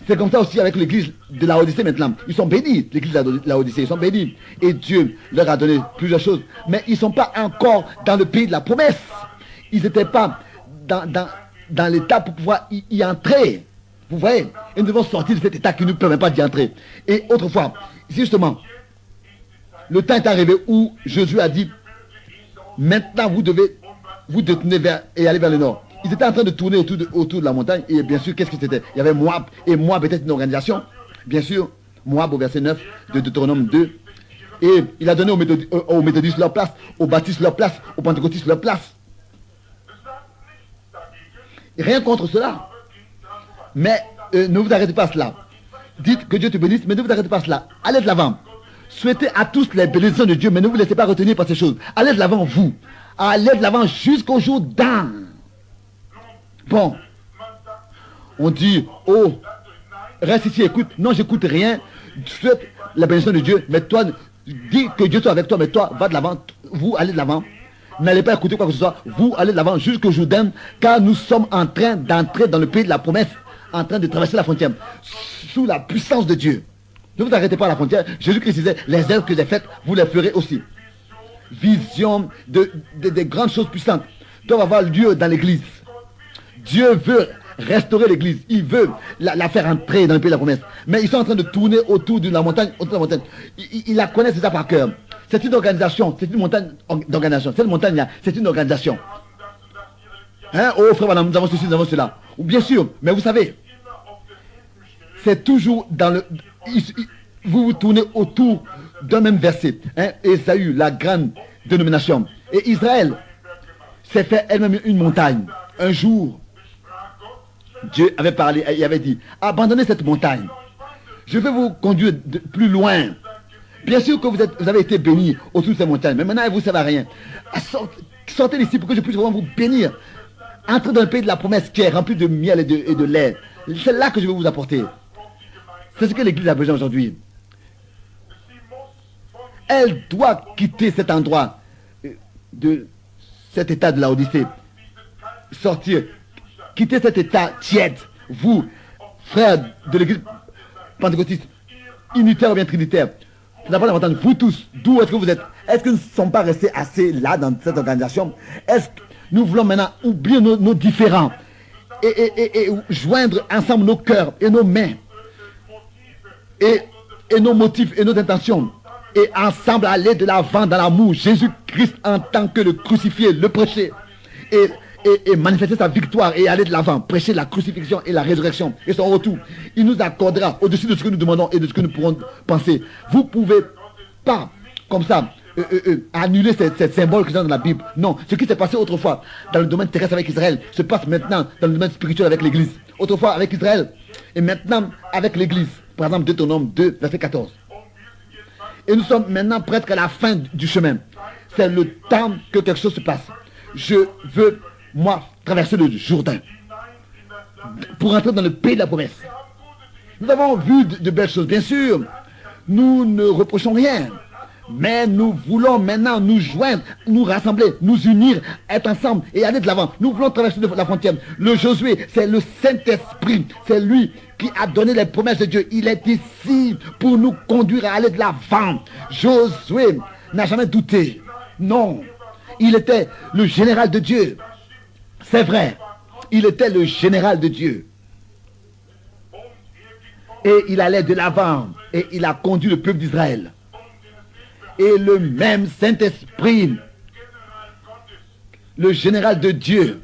C'est comme ça aussi avec l'église de la Odyssée maintenant. Ils sont bénis, l'église de la Odyssée, ils sont bénis. Et Dieu leur a donné plusieurs choses. Mais ils ne sont pas encore dans le pays de la promesse. Ils n'étaient pas dans l'état pour pouvoir y entrer. Vous voyez? Et nous devons sortir de cet état qui ne nous permet pas d'y entrer. Et autrefois, justement, le temps est arrivé où Jésus a dit, maintenant vous devez vous détourner et aller vers le nord. Ils étaient en train de tourner autour de la montagne. Et bien sûr, qu'est-ce que c'était? Il y avait Moab. Et Moab était une organisation. Bien sûr, Moab au verset 9 de Deutéronome 2. Et il a donné aux méthodistes leur place, aux baptistes leur place, aux pentecôtistes leur place. Et rien contre cela. Mais ne vous arrêtez pas à cela. Dites que Dieu te bénisse, mais ne vous arrêtez pas à cela. Allez de l'avant. Souhaitez à tous les bénédictions de Dieu, mais ne vous laissez pas retenir par ces choses. Allez de l'avant, vous. Allez de l'avant jusqu'au jour d'un. Bon. On dit, oh, reste ici, écoute. Non, j'écoute rien. Souhaite la bénédiction de Dieu, mais toi, dis que Dieu soit avec toi, mais toi, va de l'avant. Vous, allez de l'avant. N'allez pas écouter quoi que ce soit. Vous, allez de l'avant jusqu'au jour d'un, car nous sommes en train d'entrer dans le pays de la promesse, en train de traverser la frontière, sous la puissance de Dieu. Ne vous arrêtez pas à la frontière. Jésus-Christ disait, les œuvres que j'ai faites, vous les ferez aussi. Vision des grandes choses puissantes doivent avoir lieu dans l'église. Dieu veut restaurer l'église. Il veut la faire entrer dans le pays de la promesse. Mais ils sont en train de tourner autour de la montagne. Ils la connaissent déjà par cœur. C'est une organisation. C'est une montagne d'organisation. Cette montagne-là, c'est une organisation. Hein? Oh frère, madame, nous avons ceci, nous avons cela. Bien sûr, mais vous savez, c'est toujours dans le... Vous vous tournez autour d'un même verset. Hein? Ésaü, la grande dénomination. Et Israël s'est fait elle-même une montagne. Un jour, Dieu avait parlé, il avait dit, abandonnez cette montagne. Je vais vous conduire plus loin. Bien sûr que vous avez été bénis autour de ces montagnes, mais maintenant, vous ne savez rien. Sortez d'ici pour que je puisse vraiment vous bénir. Entrez dans le pays de la promesse qui est rempli de miel et de lait. C'est là que je vais vous apporter. C'est ce que l'Église a besoin aujourd'hui. Elle doit quitter cet endroit, de cet état de la Odyssée. Sortir, quitter cet état tiède. Vous, frères de l'Église pentecôtiste, unitaire ou bien trinitaire, ça n'a pas d'importance. Vous tous, d'où est-ce que vous êtes? Est-ce que nous ne sommes pas restés assez là dans cette organisation? Est-ce que nous voulons maintenant oublier nos différends et joindre ensemble nos cœurs et nos mains et nos motifs et nos intentions et ensemble aller de l'avant dans l'amour, Jésus-Christ en tant que le crucifié, le prêcher et manifester sa victoire et aller de l'avant, prêcher la crucifixion et la résurrection et son retour. Il nous accordera au-dessus de ce que nous demandons et de ce que nous pourrons penser. Vous ne pouvez pas, comme ça, annuler ces symboles qui sont dans la Bible. Non, ce qui s'est passé autrefois dans le domaine terrestre avec Israël se passe maintenant dans le domaine spirituel avec l'Église. Autrefois avec Israël et maintenant avec l'Église. Par exemple, Deutéronome 2, verset 14. Et nous sommes maintenant presque à la fin du chemin. C'est le temps que quelque chose se passe. Je veux, moi, traverser le Jourdain pour entrer dans le pays de la promesse. Nous avons vu de belles choses, bien sûr. Nous ne reprochons rien. Mais nous voulons maintenant nous joindre, nous rassembler, nous unir, être ensemble et aller de l'avant. Nous voulons traverser la frontière. Le Josué, c'est le Saint-Esprit. C'est lui qui a donné les promesses de Dieu. Il est ici pour nous conduire à aller de l'avant. Josué n'a jamais douté. Non. Il était le général de Dieu. C'est vrai. Il était le général de Dieu. Et il allait de l'avant. Et il a conduit le peuple d'Israël. Et le même Saint-Esprit, le général de Dieu,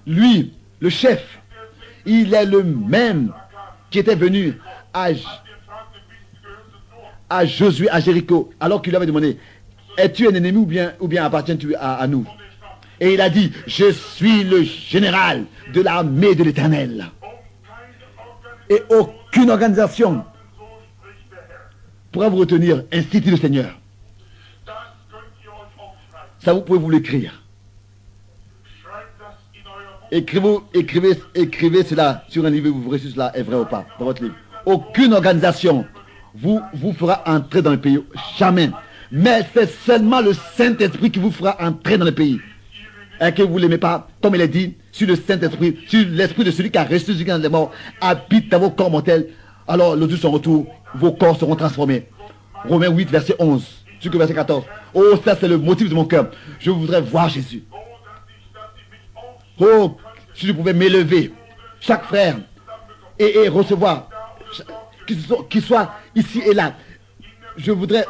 lui, le chef, il est le même qui était venu à Josué, à Jéricho, alors qu'il lui avait demandé, es-tu un ennemi ou bien appartiens-tu à nous? Et il a dit, je suis le général de l'armée de l'Éternel. Et aucune organisation pourra vous retenir, ainsi dit le Seigneur. Ça, vous pouvez vous l'écrire. Écrivez cela sur un livre, vous verrez si cela est vrai ou pas, dans votre livre. Aucune organisation vous fera entrer dans le pays, jamais. Mais c'est seulement le Saint-Esprit qui vous fera entrer dans le pays. Et que vous ne l'aimez pas, comme il est dit, sur le Saint-Esprit, sur l'Esprit de celui qui a ressuscité dans les morts, habite dans vos corps mortels. Alors, le jour de son retour, vos corps seront transformés. Romains 8, verset 11, jusqu'au verset 14. Oh, ça c'est le motif de mon cœur. Je voudrais voir Jésus. Oh, si je pouvais m'élever, chaque frère, et recevoir, qu'il soit ici et là. Je voudrais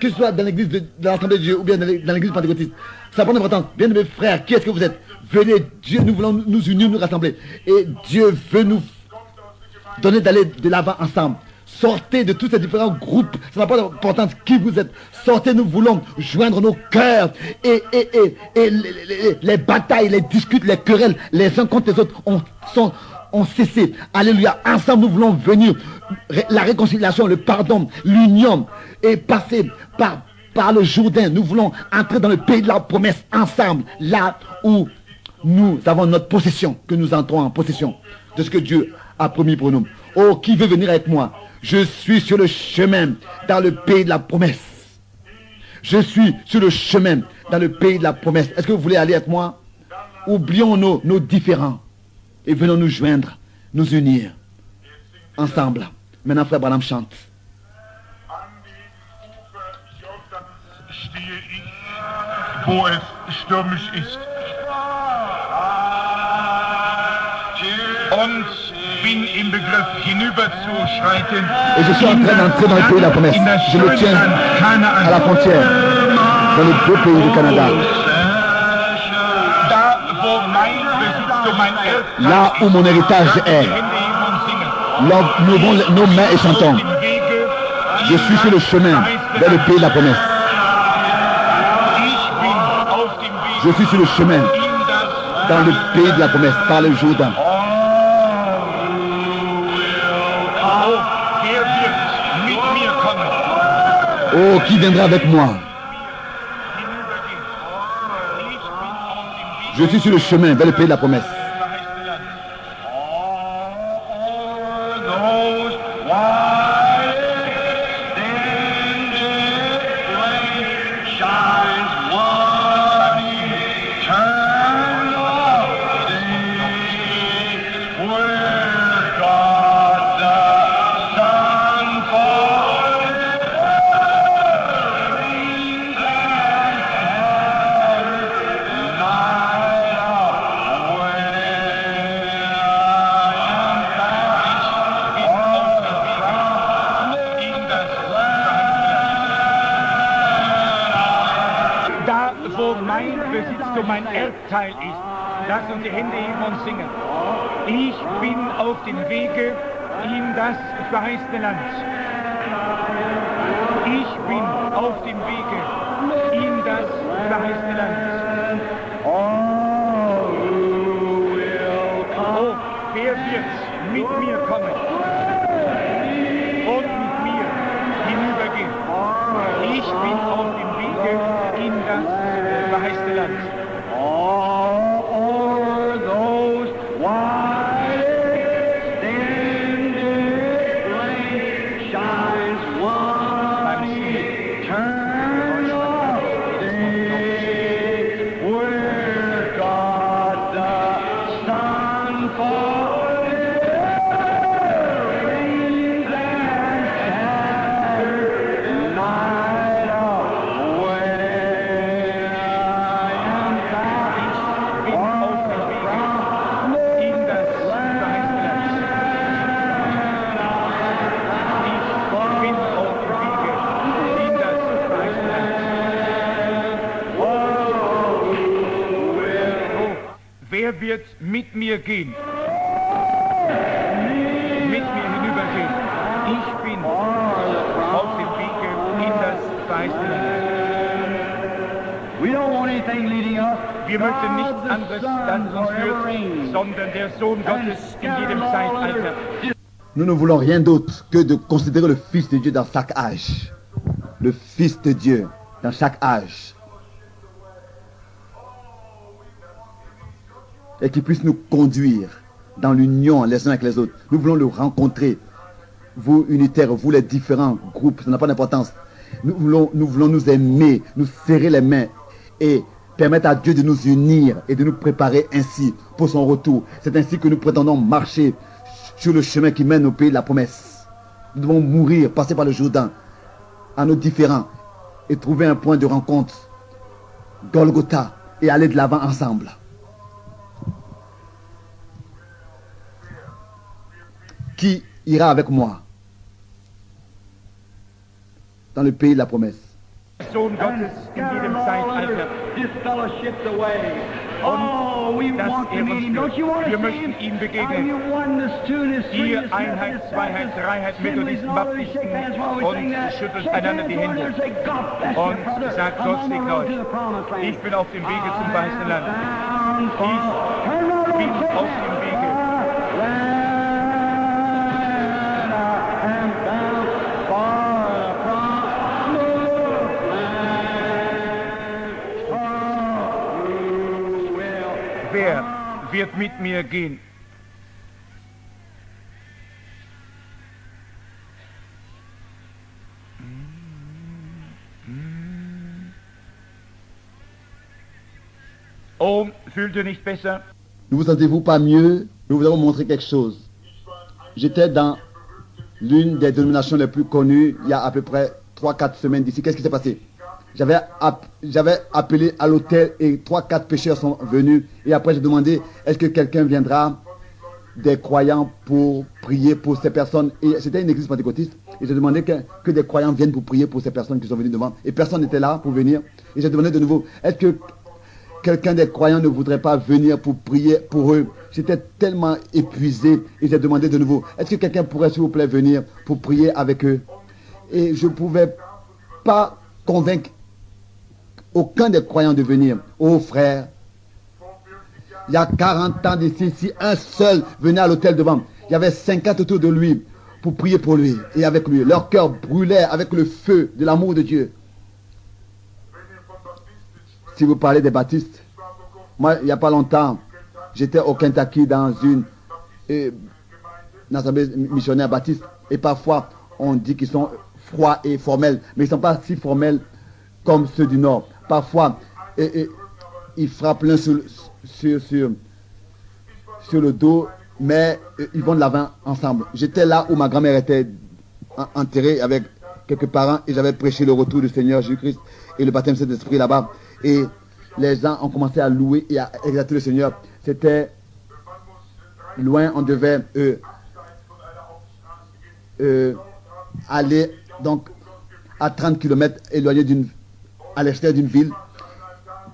qu'il soit dans l'église de l'Assemblée de Dieu ou bien dans l'église pentecôtiste. Ça prend d'importance. Bien aimés frères, qui est-ce que vous êtes? Venez, Dieu, nous voulons nous unir, nous rassembler. Et Dieu veut nous donner d'aller de l'avant ensemble. Sortez de tous ces différents groupes. Ça n'a pas d'importance qui vous êtes. Sortez, nous voulons joindre nos cœurs. Et les batailles, les disputes, les querelles, les uns contre les autres ont cessé. Alléluia. Ensemble, nous voulons venir. La réconciliation, le pardon, l'union. Et passer par le Jourdain. Nous voulons entrer dans le pays de la promesse ensemble. Là où nous avons notre possession. Que nous entrons en possession de ce que Dieu a promis pour nous. Oh, qui veut venir avec moi? Je suis sur le chemin dans le pays de la promesse. Je suis sur le chemin dans le pays de la promesse. Est-ce que vous voulez aller avec moi? Oublions nos différends et venons nous joindre, nous unir ensemble. Maintenant, frère Branham chante. Stehe ich, wo es stürmisch ist. Und bin im Begriff hinüberzuschreiten. Et je suis en train d'entrer dans le pays de la promesse. Je me tiens à la frontière, dans le beau pays du Canada. Là où mon héritage est. Levons nos mains et chantons. Je suis sur le chemin vers le pays de la promesse. Je suis sur le chemin dans le pays de la promesse, par le Jourdain. Oh, qui viendra avec moi? Je suis sur le chemin vers le pays de la promesse. Mein Erbteil ist. Lass uns die Hände heben und singen. Ich bin auf dem Wege in das verheißene Land. Ich bin auf dem Wege in das verheißene Land. Oh, wer wird mit mir kommen und mit mir hinübergehen? Ich bin auf dem Wege in das verheißene Land. Wer wird mit mir gehen? Mit mir hinübergehen. Ich bin auf dem Wege in das verheißene Land. Wir möchten nichts anderes, das uns führt, sondern der Sohn Gottes in jedem Zeitalter. Nous ne voulons rien d'autre que de considérer le Fils de Dieu dans chaque âge. Le Fils de Dieu dans chaque âge. Et qui puisse nous conduire dans l'union les uns avec les autres. Nous voulons le rencontrer. Vous unitaires, vous les différents groupes, ça n'a pas d'importance. Nous voulons nous aimer, nous serrer les mains et permettre à Dieu de nous unir et de nous préparer ainsi pour son retour. C'est ainsi que nous prétendons marcher sur le chemin qui mène au pays de la promesse. Nous devons mourir, passer par le Jourdain à nos différents et trouver un point de rencontre, Golgotha, et aller de l'avant ensemble. Qui ira avec moi dans le pays de la promesse? Sohn Gottes in jedem Zeitalter. Und dass uns führt. Wir möchten ihm begegnen. Ihr Einheit, Zweiheit, Dreiheit, Methodisten, Baptisten und schüttelt einander die Hände und sagt, Gott segne euch. Ich bin auf dem Wege zum verheißenen Land. Ich bin auf dem Wege. Wer wird mit mir gehen? Oh, fühlt ihr nicht besser? Ne vous sentez-vous pas mieux? Nous vous avons montré quelque chose. J'étais dans l'une des dénominations les plus connues il y a à peu près 3-4 semaines d'ici. Qu'est-ce qui s'est passé? J'avais appelé à l'hôtel et 3-4 pécheurs sont venus. Et après j'ai demandé, est-ce que quelqu'un viendra des croyants pour prier pour ces personnes? Et c'était une église pentecôtiste. Et j'ai demandé que des croyants viennent pour prier pour ces personnes qui sont venues devant. Et personne n'était là pour venir. Et j'ai demandé de nouveau, est-ce que quelqu'un des croyants ne voudrait pas venir pour prier pour eux. J'étais tellement épuisé et j'ai demandé de nouveau, est-ce que quelqu'un pourrait s'il vous plaît venir pour prier avec eux? Et je ne pouvais pas convaincre aucun des croyants de venir. Oh frère, il y a 40 ans d'ici, si un seul venait à l'hôtel devant, il y avait 50 autour de lui pour prier pour lui et avec lui. Leur cœur brûlait avec le feu de l'amour de Dieu. Si vous parlez des baptistes, moi, il n'y a pas longtemps, j'étais au Kentucky dans une assemblée missionnaire baptiste. Et parfois, on dit qu'ils sont froids et formels. Mais ils ne sont pas si formels comme ceux du Nord. Parfois, ils frappent l'un sur le dos, mais ils vont de l'avant ensemble. J'étais là où ma grand-mère était enterrée avec quelques parents et j'avais prêché le retour du Seigneur Jésus-Christ et le baptême de Saint-Esprit là-bas. Et les gens ont commencé à louer et à exalter le Seigneur. C'était loin, on devait aller donc à 30 km éloigné à l'extérieur d'une ville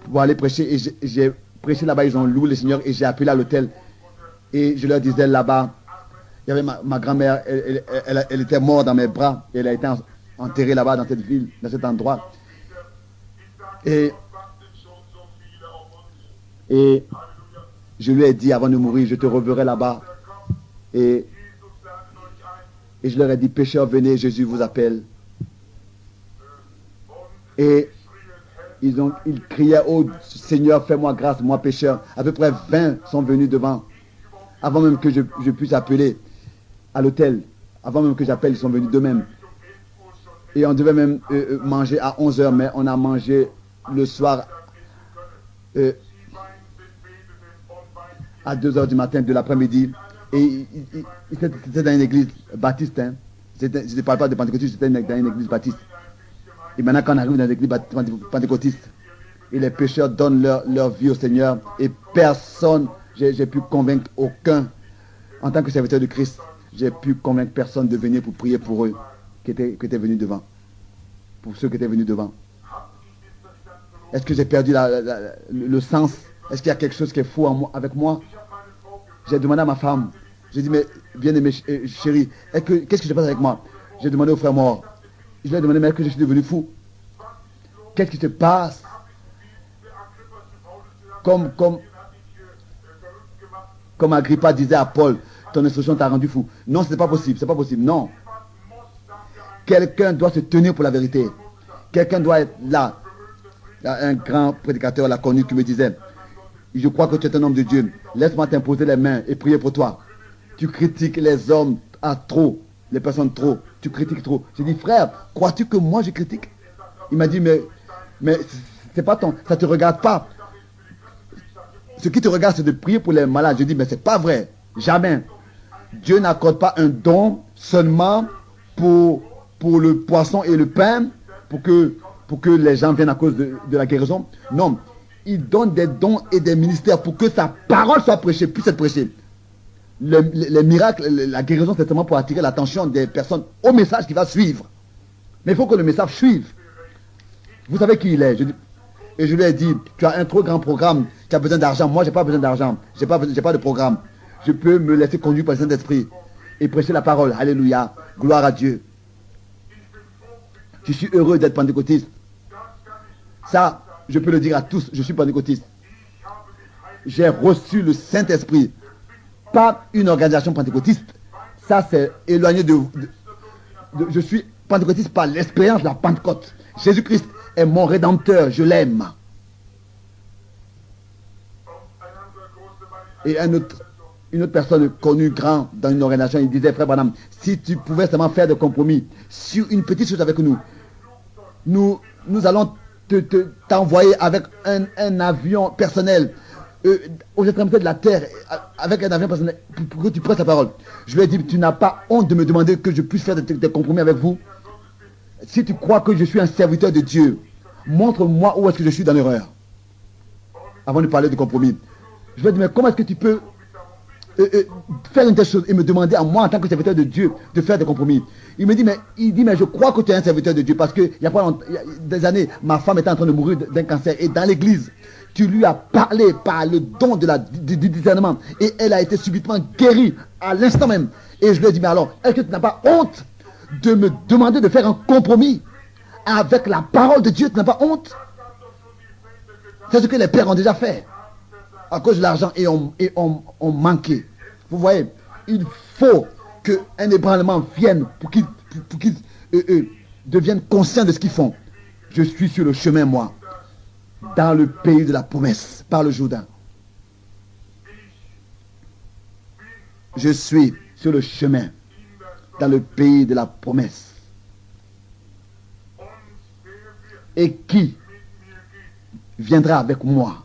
pour aller prêcher. Et j'ai prêché là-bas, ils ont loué le Seigneur et j'ai appelé à l'hôtel. Et je leur disais là-bas, il y avait ma grand-mère, elle était morte dans mes bras. Et elle a été enterrée là-bas dans cette ville, dans cet endroit. Et je lui ai dit avant de mourir, je te reverrai là-bas. Et je leur ai dit, pécheurs, venez, Jésus vous appelle. Et ils criaient, oh Seigneur, fais-moi grâce, moi pécheur. À peu près 20 sont venus devant. Avant même que je puisse appeler à l'hôtel. Avant même que j'appelle, ils sont venus d'eux-mêmes. Et on devait même manger à 11h, mais on a mangé le soir à 2h du matin de l'après-midi. Et c'était dans une église baptiste. Hein. Je ne parle pas de pentecôtiste, c'était dans une église baptiste. Et maintenant, quand on arrive dans l'église pentecôtiste, et les pécheurs donnent leur vie au Seigneur, et personne, j'ai pu convaincre aucun, en tant que serviteur de Christ, j'ai pu convaincre personne de venir pour prier pour eux qui étaient venus devant. Pour ceux qui étaient venus devant. Est-ce que j'ai perdu le sens? Est-ce qu'il y a quelque chose qui est faux avec moi? J'ai demandé à ma femme, j'ai dit, mais bien-aimée chérie, qu'est-ce que je passe avec moi? J'ai demandé au frère mort. Je lui ai demandé, mais est-ce que je suis devenu fou? Qu'est-ce qui se passe? Comme Agrippa disait à Paul, ton instruction t'a rendu fou. Non, c'est pas possible, c'est pas possible, non. Quelqu'un doit se tenir pour la vérité. Quelqu'un doit être là. Il y a un grand prédicateur l'a connu qui me disait, je crois que tu es un homme de Dieu. Laisse-moi t'imposer les mains et prier pour toi. Tu critiques les hommes à trop, les personnes trop. Tu critiques trop. J'ai dit, frère, crois-tu que moi je critique? Il m'a dit, mais c'est pas ça ne te regarde pas. Ce qui te regarde, c'est de prier pour les malades. Je dis, mais c'est pas vrai. Jamais. Dieu n'accorde pas un don seulement pour le poisson et le pain, pour que les gens viennent à cause de la guérison. Non. Il donne des dons et des ministères pour que sa parole soit prêchée, puisse être prêchée. Les miracles, la guérison, c'est seulement pour attirer l'attention des personnes au message qui va suivre. Mais il faut que le message suive. Vous savez qui il est. Et je lui ai dit, tu as un trop grand programme, tu as besoin d'argent. Moi, je n'ai pas besoin d'argent. Je n'ai pas de programme. Je peux me laisser conduire par le Saint-Esprit et prêcher la parole. Alléluia. Gloire à Dieu. Je suis heureux d'être pentecôtiste. Ça, je peux le dire à tous, je suis pentecôtiste. J'ai reçu le Saint-Esprit. Pas une organisation pentecôtiste. Ça, c'est éloigné je suis pentecôtiste par l'expérience de la Pentecôte. Jésus-Christ est mon rédempteur, je l'aime. Et une autre personne connue, grand, dans une organisation, il disait, frère Branham, si tu pouvais seulement faire des compromis sur une petite chose avec nous, nous allons t'envoyer avec un avion personnel aux extrémités de la terre, avec un avion personnel, pour que tu prêches la parole. Je lui ai dit, tu n'as pas honte de me demander que je puisse faire des compromis avec vous? Si tu crois que je suis un serviteur de Dieu, montre-moi où est-ce que je suis dans l'erreur. Avant de parler de compromis. Je lui ai dit, mais comment est-ce que tu peux faire une telle chose et me demander à moi en tant que serviteur de Dieu de faire des compromis. Il me dit, mais je crois que tu es un serviteur de Dieu parce que il y a des années, ma femme était en train de mourir d'un cancer et dans l'église, tu lui as parlé par le don du discernement et elle a été subitement guérie à l'instant même. Et je lui ai dit, mais alors, est-ce que tu n'as pas honte de me demander de faire un compromis avec la parole de Dieu? Tu n'as pas honte? C'est ce que les pères ont déjà fait à cause de l'argent et ont manqué. Vous voyez, il faut qu'un ébranlement vienne pour qu'ils deviennent conscients de ce qu'ils font. Je suis sur le chemin, moi, dans le pays de la promesse, par le Jourdain. Je suis sur le chemin, dans le pays de la promesse. Et qui viendra avec moi,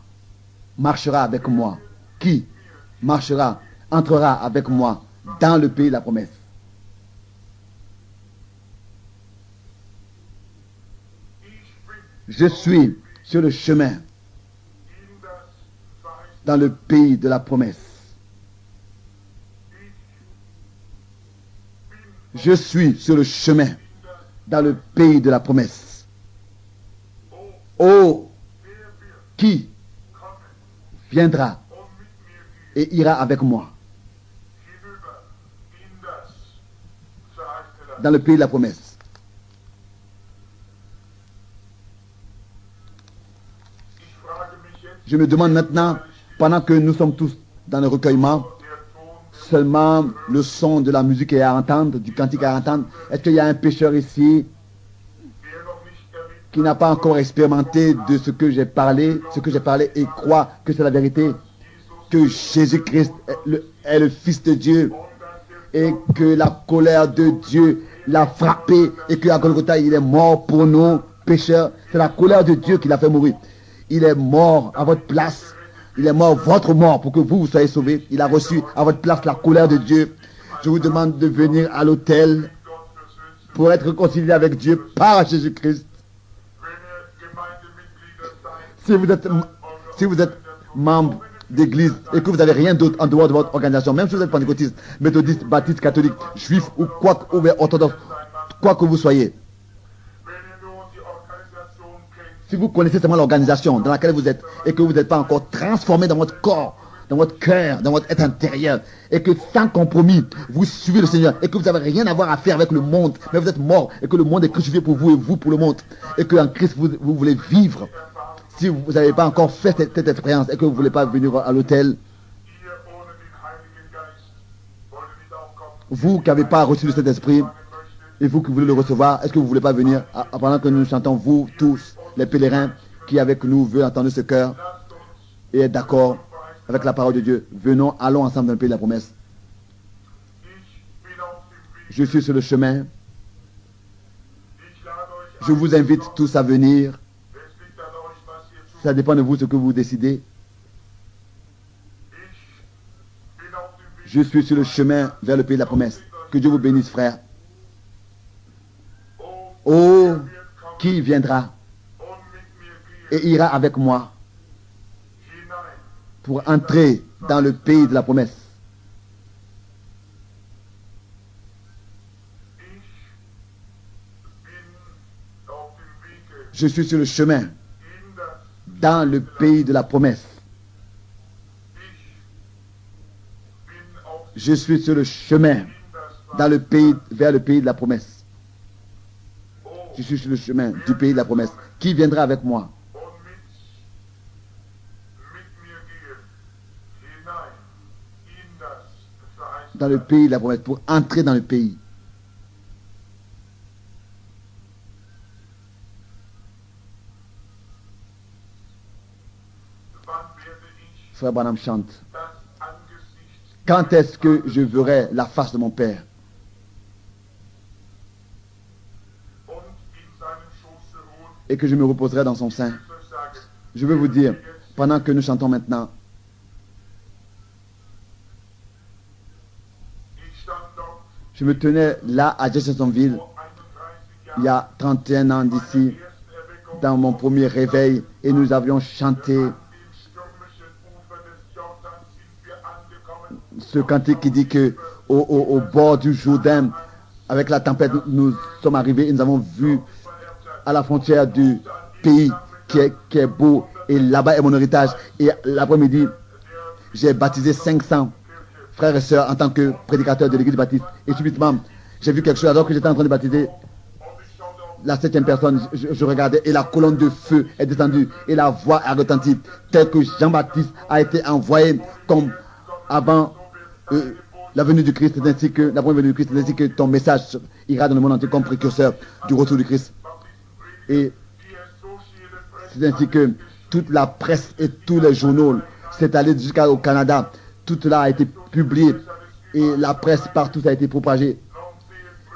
marchera avec moi? Qui marchera, entrera avec moi dans le pays de la promesse? Je suis sur le chemin dans le pays de la promesse. Je suis sur le chemin dans le pays de la promesse. Oh, qui viendra et ira avec moi dans le pays de la promesse? Je me demande maintenant, pendant que nous sommes tous dans le recueillement, seulement le son de la musique est à entendre, du cantique à entendre, est-ce qu'il y a un pécheur ici qui n'a pas encore expérimenté de ce que j'ai parlé, et croit que c'est la vérité, que Jésus-Christ est le Fils de Dieu et que la colère de Dieu l'a frappé et qu'à Golgotha il est mort pour nous pécheurs? C'est la colère de Dieu qui l'a fait mourir. Il est mort à votre place. Il est mort votre mort pour que vous soyez sauvés. Il a reçu à votre place la colère de Dieu. Je vous demande de venir à l'autel pour être réconcilié avec Dieu par Jésus-Christ. Si vous êtes membre d'église et que vous n'avez rien d'autre en dehors de votre organisation, même si vous êtes pentecôtiste, méthodiste, baptiste, catholique, juif ou quoi, ou orthodoxe, quoi que vous soyez, si vous connaissez seulement l'organisation dans laquelle vous êtes et que vous n'êtes pas encore transformé dans votre corps, dans votre cœur, dans votre être intérieur, et que sans compromis, vous suivez le Seigneur, et que vous n'avez rien à voir à faire avec le monde, mais vous êtes mort, et que le monde est crucifié pour vous et vous pour le monde, et qu'en Christ vous voulez vivre. Si vous n'avez pas encore fait cette expérience et que vous ne voulez pas venir à l'autel, vous qui n'avez pas reçu le Saint-Esprit, et vous qui voulez le recevoir, est-ce que vous ne voulez pas venir pendant que nous chantons, vous tous, les pèlerins qui avec nous veulent entendre ce cœur et être d'accord avec la parole de Dieu? Venons, allons ensemble dans le pays de la promesse. Je suis sur le chemin. Je vous invite tous à venir. Ça dépend de vous ce que vous décidez. Je suis sur le chemin vers le pays de la promesse. Que Dieu vous bénisse, frère. Oh, qui viendra et ira avec moi pour entrer dans le pays de la promesse? Je suis sur le chemin dans le pays de la promesse. Je suis sur le chemin dans le pays, vers le pays de la promesse. Je suis sur le chemin du pays de la promesse. Qui viendra avec moi? Dans le pays de la promesse, pour entrer dans le pays. Frère Branham chante. Quand est-ce que je verrai la face de mon Père? Et que je me reposerai dans son sein. Je veux vous dire, pendant que nous chantons maintenant, je me tenais là à Jeffersonville, il y a 31 ans d'ici, dans mon premier réveil, et nous avions chanté ce cantique qui dit que au bord du Jourdain, avec la tempête, nous sommes arrivés et nous avons vu à la frontière du pays qui est beau, et là-bas est mon héritage. Et l'après-midi, j'ai baptisé 500 frères et sœurs en tant que prédicateur de l'église baptiste. Et subitement, j'ai vu quelque chose alors que j'étais en train de baptiser la 7e personne. Je regardais et la colonne de feu est descendue et la voix a retenti, tel que Jean-Baptiste a été envoyé comme avant la venue du Christ, ainsi que la première venue du Christ, ainsi que ton message ira dans le monde entier comme précurseur du retour du Christ. Et c'est ainsi que toute la presse et tous les journaux s'est allé jusqu'au Canada. Tout cela a été publié et la presse partout a été propagée.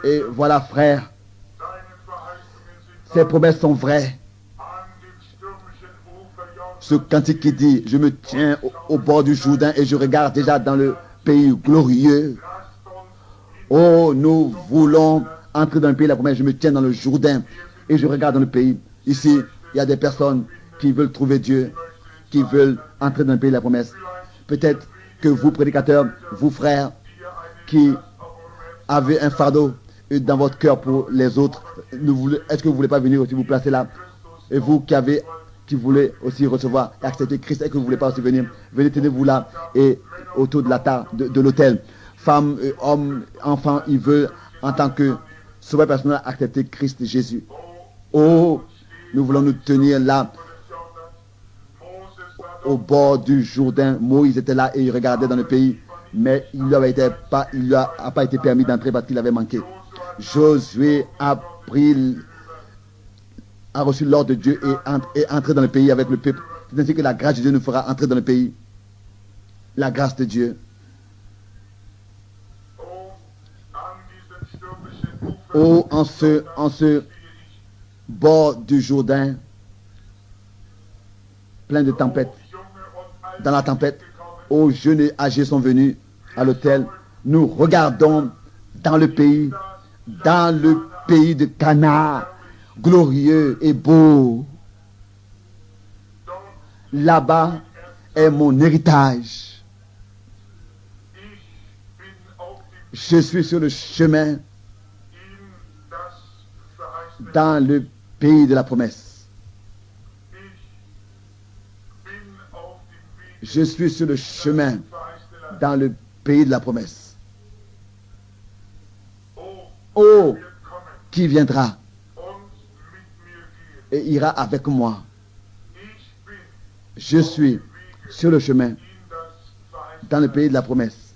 Et voilà, frère, ces promesses sont vraies. Ce cantique qui dit, je me tiens au bord du Jourdain et je regarde déjà dans le pays glorieux. Oh, nous voulons entrer dans le pays de la promesse. Je me tiens dans le Jourdain et je regarde dans le pays. Ici, il y a des personnes qui veulent trouver Dieu, qui veulent entrer dans le pays de la promesse. Peut-être que vous, prédicateurs, vous, frères, qui avez un fardeau dans votre cœur pour les autres, est-ce que vous ne voulez pas venir aussi vous placer là? Et vous qui voulez aussi recevoir et accepter Christ, est-ce que vous ne voulez pas aussi venir? Venez, tenez-vous là et autour de la table de l'autel. Femmes, hommes, enfants, ils veulent en tant que sauveur personnel accepter Christ Jésus. Oh, nous voulons nous tenir là au bord du Jourdain. Moïse était là et il regardait dans le pays, mais il lui a pas été permis d'entrer parce qu'il avait manqué. Josué a reçu l'ordre de Dieu et entré dans le pays avec le peuple. C'est ainsi que la grâce de Dieu nous fera entrer dans le pays. La grâce de Dieu. Oh, en ce bord du Jourdain, plein de tempêtes. Dans la tempête, oh, jeunes et âgés sont venus à l'autel. Nous regardons dans le pays de Canaan, glorieux et beau. Là-bas est mon héritage. Je suis sur le chemin dans le pays de la promesse. Je suis sur le chemin dans le pays de la promesse. Oh, qui viendra et ira avec moi. Je suis sur le chemin dans le pays de la promesse.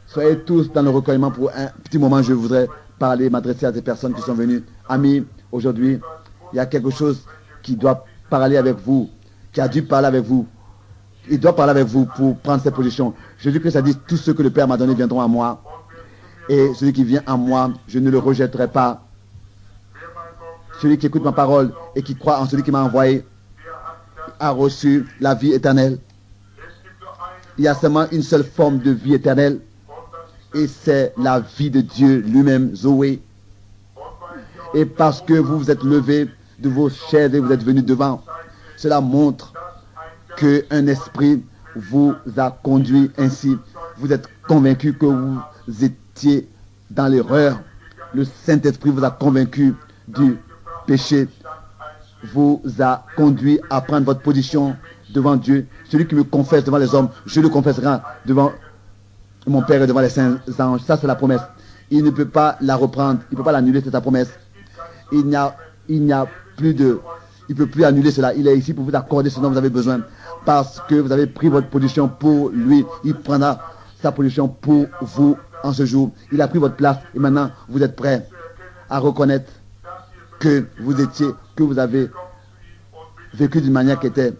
Soyez tous dans le recueillement pour un petit moment. Je voudrais m'adresser à des personnes qui sont venues. Amis, aujourd'hui, il y a quelque chose qui doit parler avec vous, qui a dû parler avec vous. Il doit parler avec vous pour prendre cette position. Jésus-Christ a dit, tous ceux que le Père m'a donné viendront à moi. Et celui qui vient à moi, je ne le rejetterai pas. Celui qui écoute ma parole et qui croit en celui qui m'a envoyé a reçu la vie éternelle. Il y a seulement une seule forme de vie éternelle. Et c'est la vie de Dieu lui-même, Zoé. Et parce que vous vous êtes levés de vos chaises et vous êtes venus devant, cela montre qu'un esprit vous a conduit ainsi. Vous êtes convaincu que vous étiez dans l'erreur. Le Saint-Esprit vous a convaincu du péché, vous a conduit à prendre votre position devant Dieu. Celui qui me confesse devant les hommes, je le confesserai devant mon Père et devant les saints anges. Ça, c'est la promesse. Il ne peut pas la reprendre, il ne peut pas l'annuler, c'est sa promesse. Il ne peut plus annuler cela. Il est ici pour vous accorder ce dont vous avez besoin. Parce que vous avez pris votre position pour lui. Il prendra sa position pour vous en ce jour. Il a pris votre place et maintenant vous êtes prêts à reconnaître que vous avez vécu d'une manière qui n'était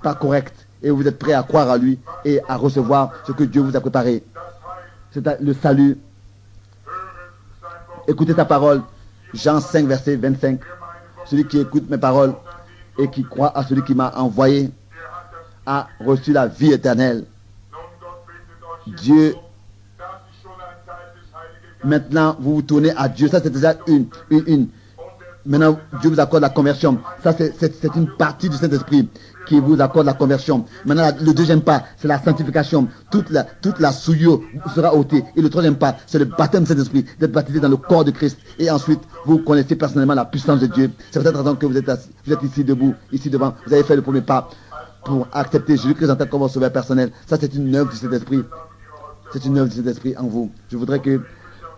pas correcte. Et vous êtes prêts à croire à lui et à recevoir ce que Dieu vous a préparé. C'est le salut. Écoutez sa parole. Jean 5, verset 25. Celui qui écoute mes paroles et qui croit à celui qui m'a envoyé a reçu la vie éternelle. Dieu, maintenant vous vous tournez à Dieu. Ça c'est déjà Maintenant, Dieu vous accorde la conversion. Ça, c'est une partie du Saint-Esprit qui vous accorde la conversion. Maintenant, le deuxième pas, c'est la sanctification. Toute la souillure sera ôtée. Et le troisième pas, c'est le baptême du Saint-Esprit, d'être baptisé dans le corps de Christ. Et ensuite, vous connaissez personnellement la puissance de Dieu. C'est pour cette raison que vous êtes ici debout, ici devant. Vous avez fait le premier pas pour accepter Jésus-Christ en tant que votre sauveur personnel. Ça, c'est une œuvre du Saint-Esprit. C'est une œuvre du Saint-Esprit en vous. Je voudrais que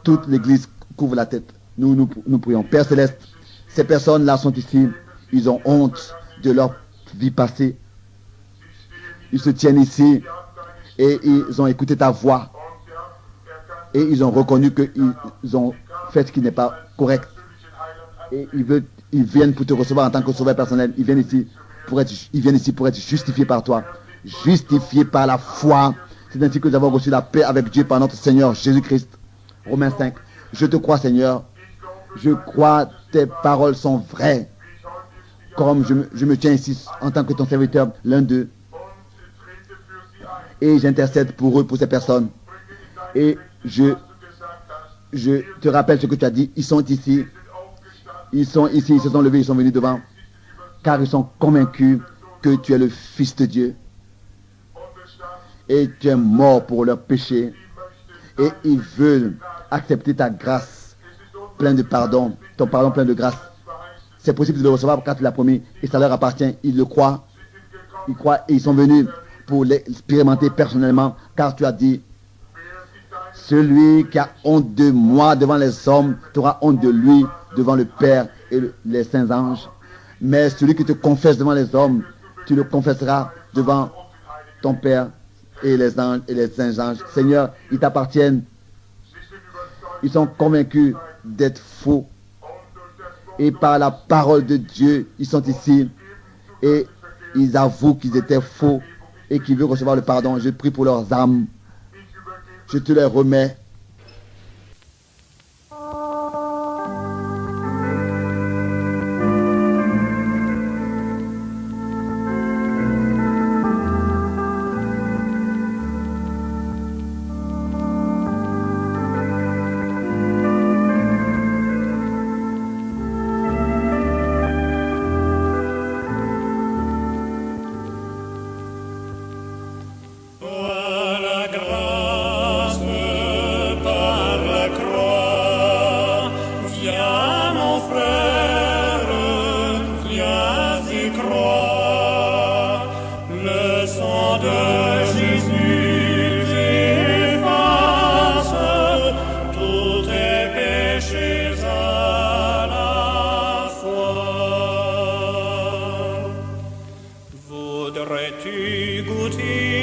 toute l'Église couvre la tête. Nous prions. Père Céleste, ces personnes-là sont ici. Ils ont honte de leur vie passée. Ils se tiennent ici et ils ont écouté ta voix. Et ils ont reconnu qu'ils ont fait ce qui n'est pas correct. Et ils viennent pour te recevoir en tant que sauveur personnel. Ils viennent ici pour être justifiés par toi. Justifiés par la foi. C'est ainsi que nous avons reçu la paix avec Dieu par notre Seigneur Jésus-Christ. Romains 5. Je te crois, Seigneur. Je crois tes paroles sont vraies. Comme je me tiens ici en tant que ton serviteur, l'un d'eux. Et j'intercède pour eux, pour ces personnes. Et je te rappelle ce que tu as dit. Ils sont ici. Ils sont ici, ils se sont levés, ils sont venus devant. Car ils sont convaincus que tu es le Fils de Dieu. Et tu es mort pour leurs péchés. Et ils veulent accepter ta grâce pleine de pardon, ton pardon plein de grâce. C'est possible de le recevoir car tu l'as promis et ça leur appartient. Ils le croient. Ils croient et ils sont venus pour l'expérimenter personnellement car tu as dit celui qui a honte de moi devant les hommes, tu auras honte de lui devant le Père et les saints anges. Mais celui qui te confesse devant les hommes, tu le confesseras devant ton Père et les anges et les saints anges. Seigneur, ils t'appartiennent. Ils sont convaincus d'être faux. Et par la parole de Dieu, ils sont ici. Et ils avouent qu'ils étaient faux et qu'ils veulent recevoir le pardon. Je prie pour leurs âmes. Je te les remets. Voudrais-tu goûter